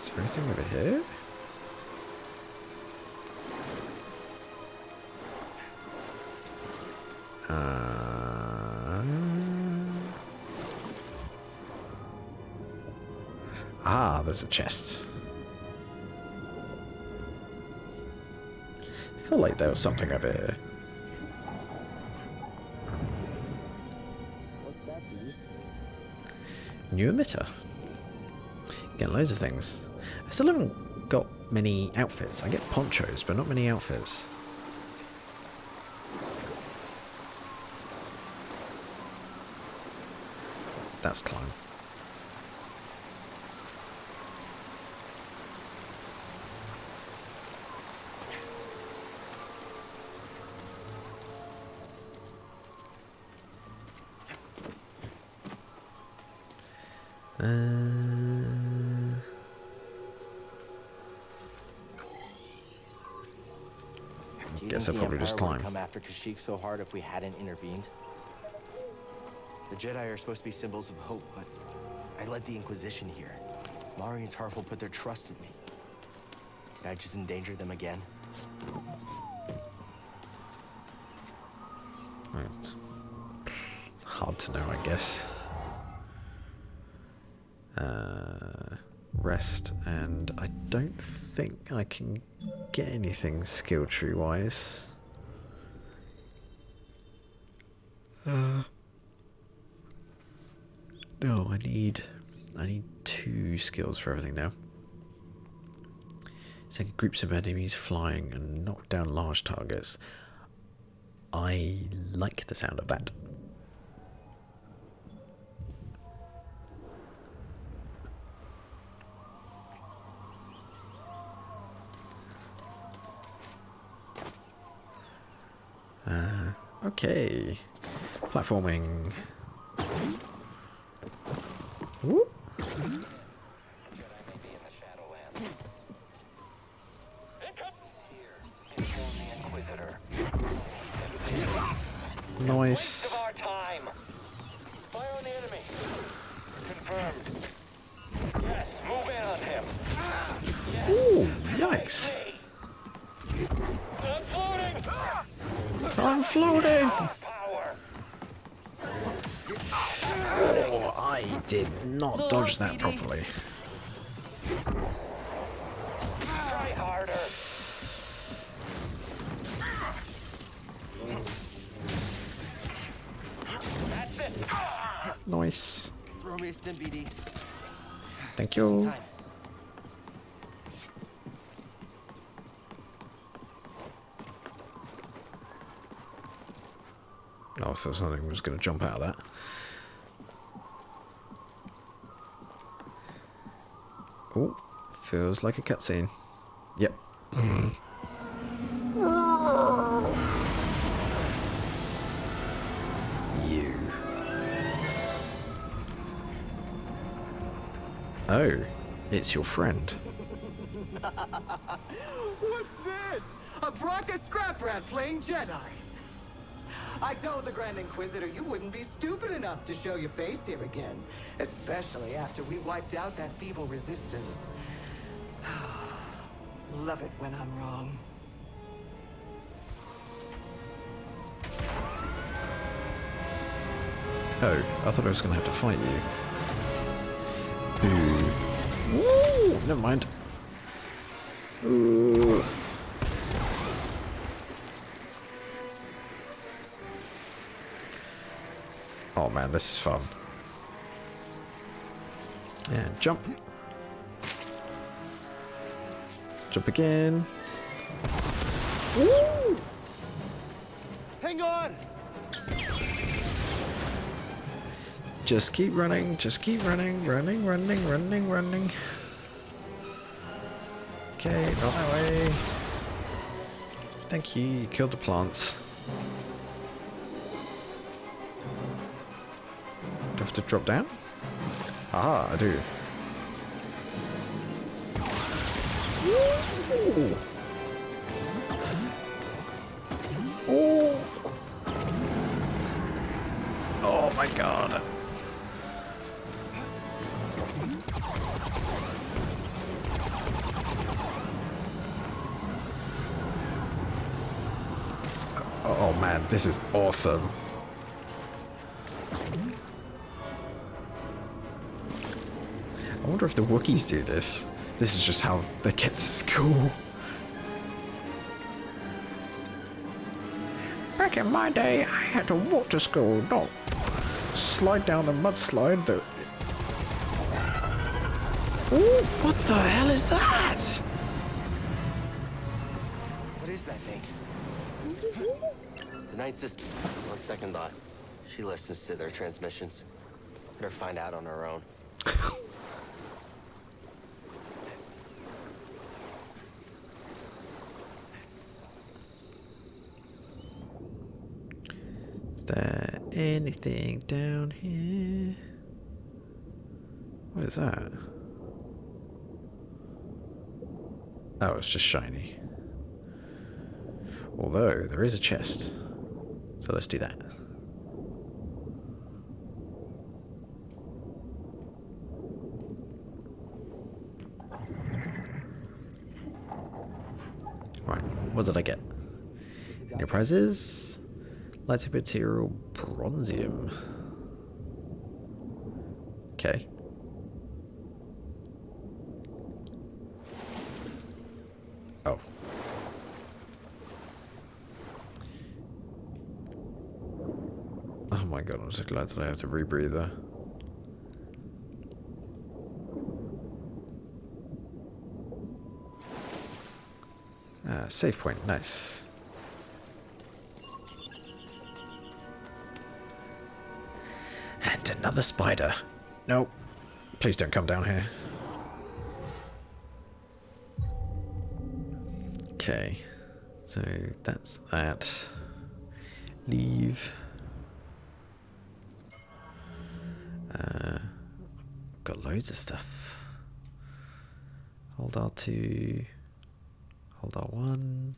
Is there anything over here? There's a chest. I feel like there was something over here. New emitter. Getting loads of things. I still haven't got many outfits. I get ponchos, but not many outfits. That's climb. Guess I'll probably just climb. Come after Kashyyyk so hard if we hadn't intervened. The Jedi are supposed to be symbols of hope, but I led the Inquisition here. Mari and Tarful put their trust in me. Did I just endanger them again? Right. Hard to know, I guess. Rest, and I don't think I can get anything skill tree wise. No, I need 2 skills for everything now. Send groups of enemies flying and knock down large targets. I like the sound of that. Okay. Platforming. Whoop. Nice. Fire on the enemy. Confirmed. Yes, move in on him. Ooh, yikes. I'm floating. floating! Oh, I did not dodge that properly. Try harder. That's it. Nice. Throw me a stim, BD. Thank Just in you. time. Oh, I thought something was going to jump out of that. Oh, feels like a cutscene. Yep. You. Oh, it's your friend. What's this? A Bracca scrap rat playing Jedi. I told the Grand Inquisitor you wouldn't be stupid enough to show your face here again, especially after we wiped out that feeble resistance. Love it when I'm wrong. Oh, I thought I was going to have to fight you. Ooh. Woo! Never mind. Ooh. Oh man, this is fun. And jump. Jump again. Woo! Hang on! Just keep running, just keep running, running. Okay, not that way. Thank you, you killed the plants. Do I have to drop down? Ah, I do. Ooh. Oh. Oh my god. Oh man, this is awesome. I wonder if the Wookiees do this. This is just how they get to school. Back in my day, I had to walk to school, not slide down the mudslide that... Ooh, what the hell is that? What is that thing? The Night System. On second thought, she listens to their transmissions. Better find out on her own. Is there anything down here? What is that? Oh, it's just shiny. Although, there is a chest. So let's do that. Right, what did I get? Any prizes? Lightsaber material, bronzium. Okay. Oh. Oh my god, I'm so glad that I have to rebreathe there. Ah, save point, nice. And another spider. Nope. Please don't come down here. Okay. So that's that. Leave. Got loads of stuff. Hold R2. Hold R1.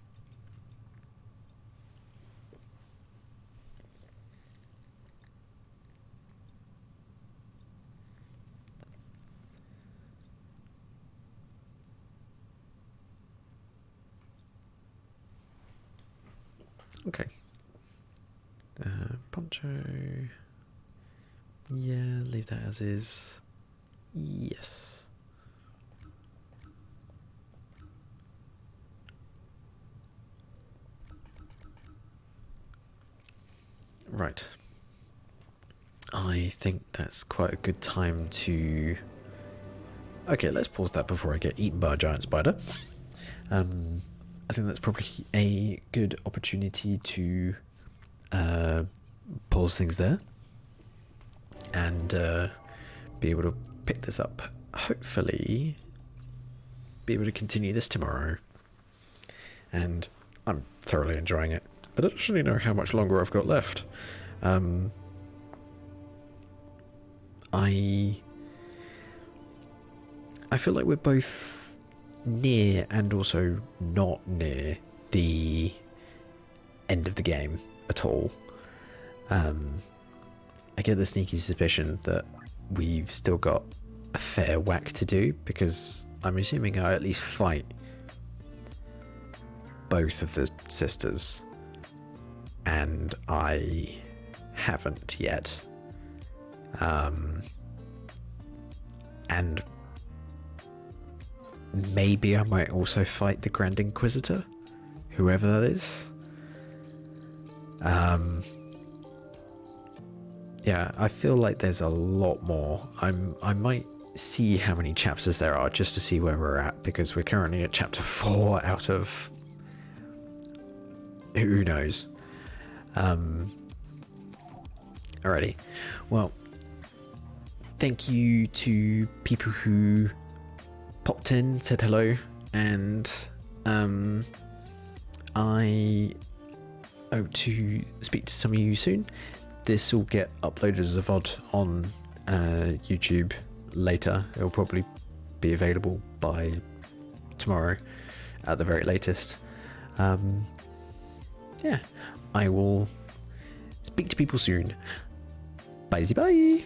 Okay. poncho. Yeah, leave that as is. Yes. Right. I think that's quite a good time to... Okay, let's pause that before I get eaten by a giant spider. I think that's probably a good opportunity to pause things there and be able to pick this up. Hopefully, be able to continue this tomorrow. And I'm thoroughly enjoying it. I don't actually know how much longer I've got left. I feel like we're both near and also not near the end of the game at all. I get the sneaky suspicion that we've still got a fair whack to do, because I'm assuming I at least fight both of the sisters, and I haven't yet. And maybe I might also fight the Grand Inquisitor, whoever that is. Yeah, I feel like there's a lot more. I might see how many chapters there are just to see where we're at, because we're currently at chapter 4 out of who knows. Alrighty. Well, thank you to people who popped in, said hello, and I hope to speak to some of you soon. This will get uploaded as a VOD on YouTube later. It'll probably be available by tomorrow at the very latest. Yeah, I will speak to people soon. Bye bye.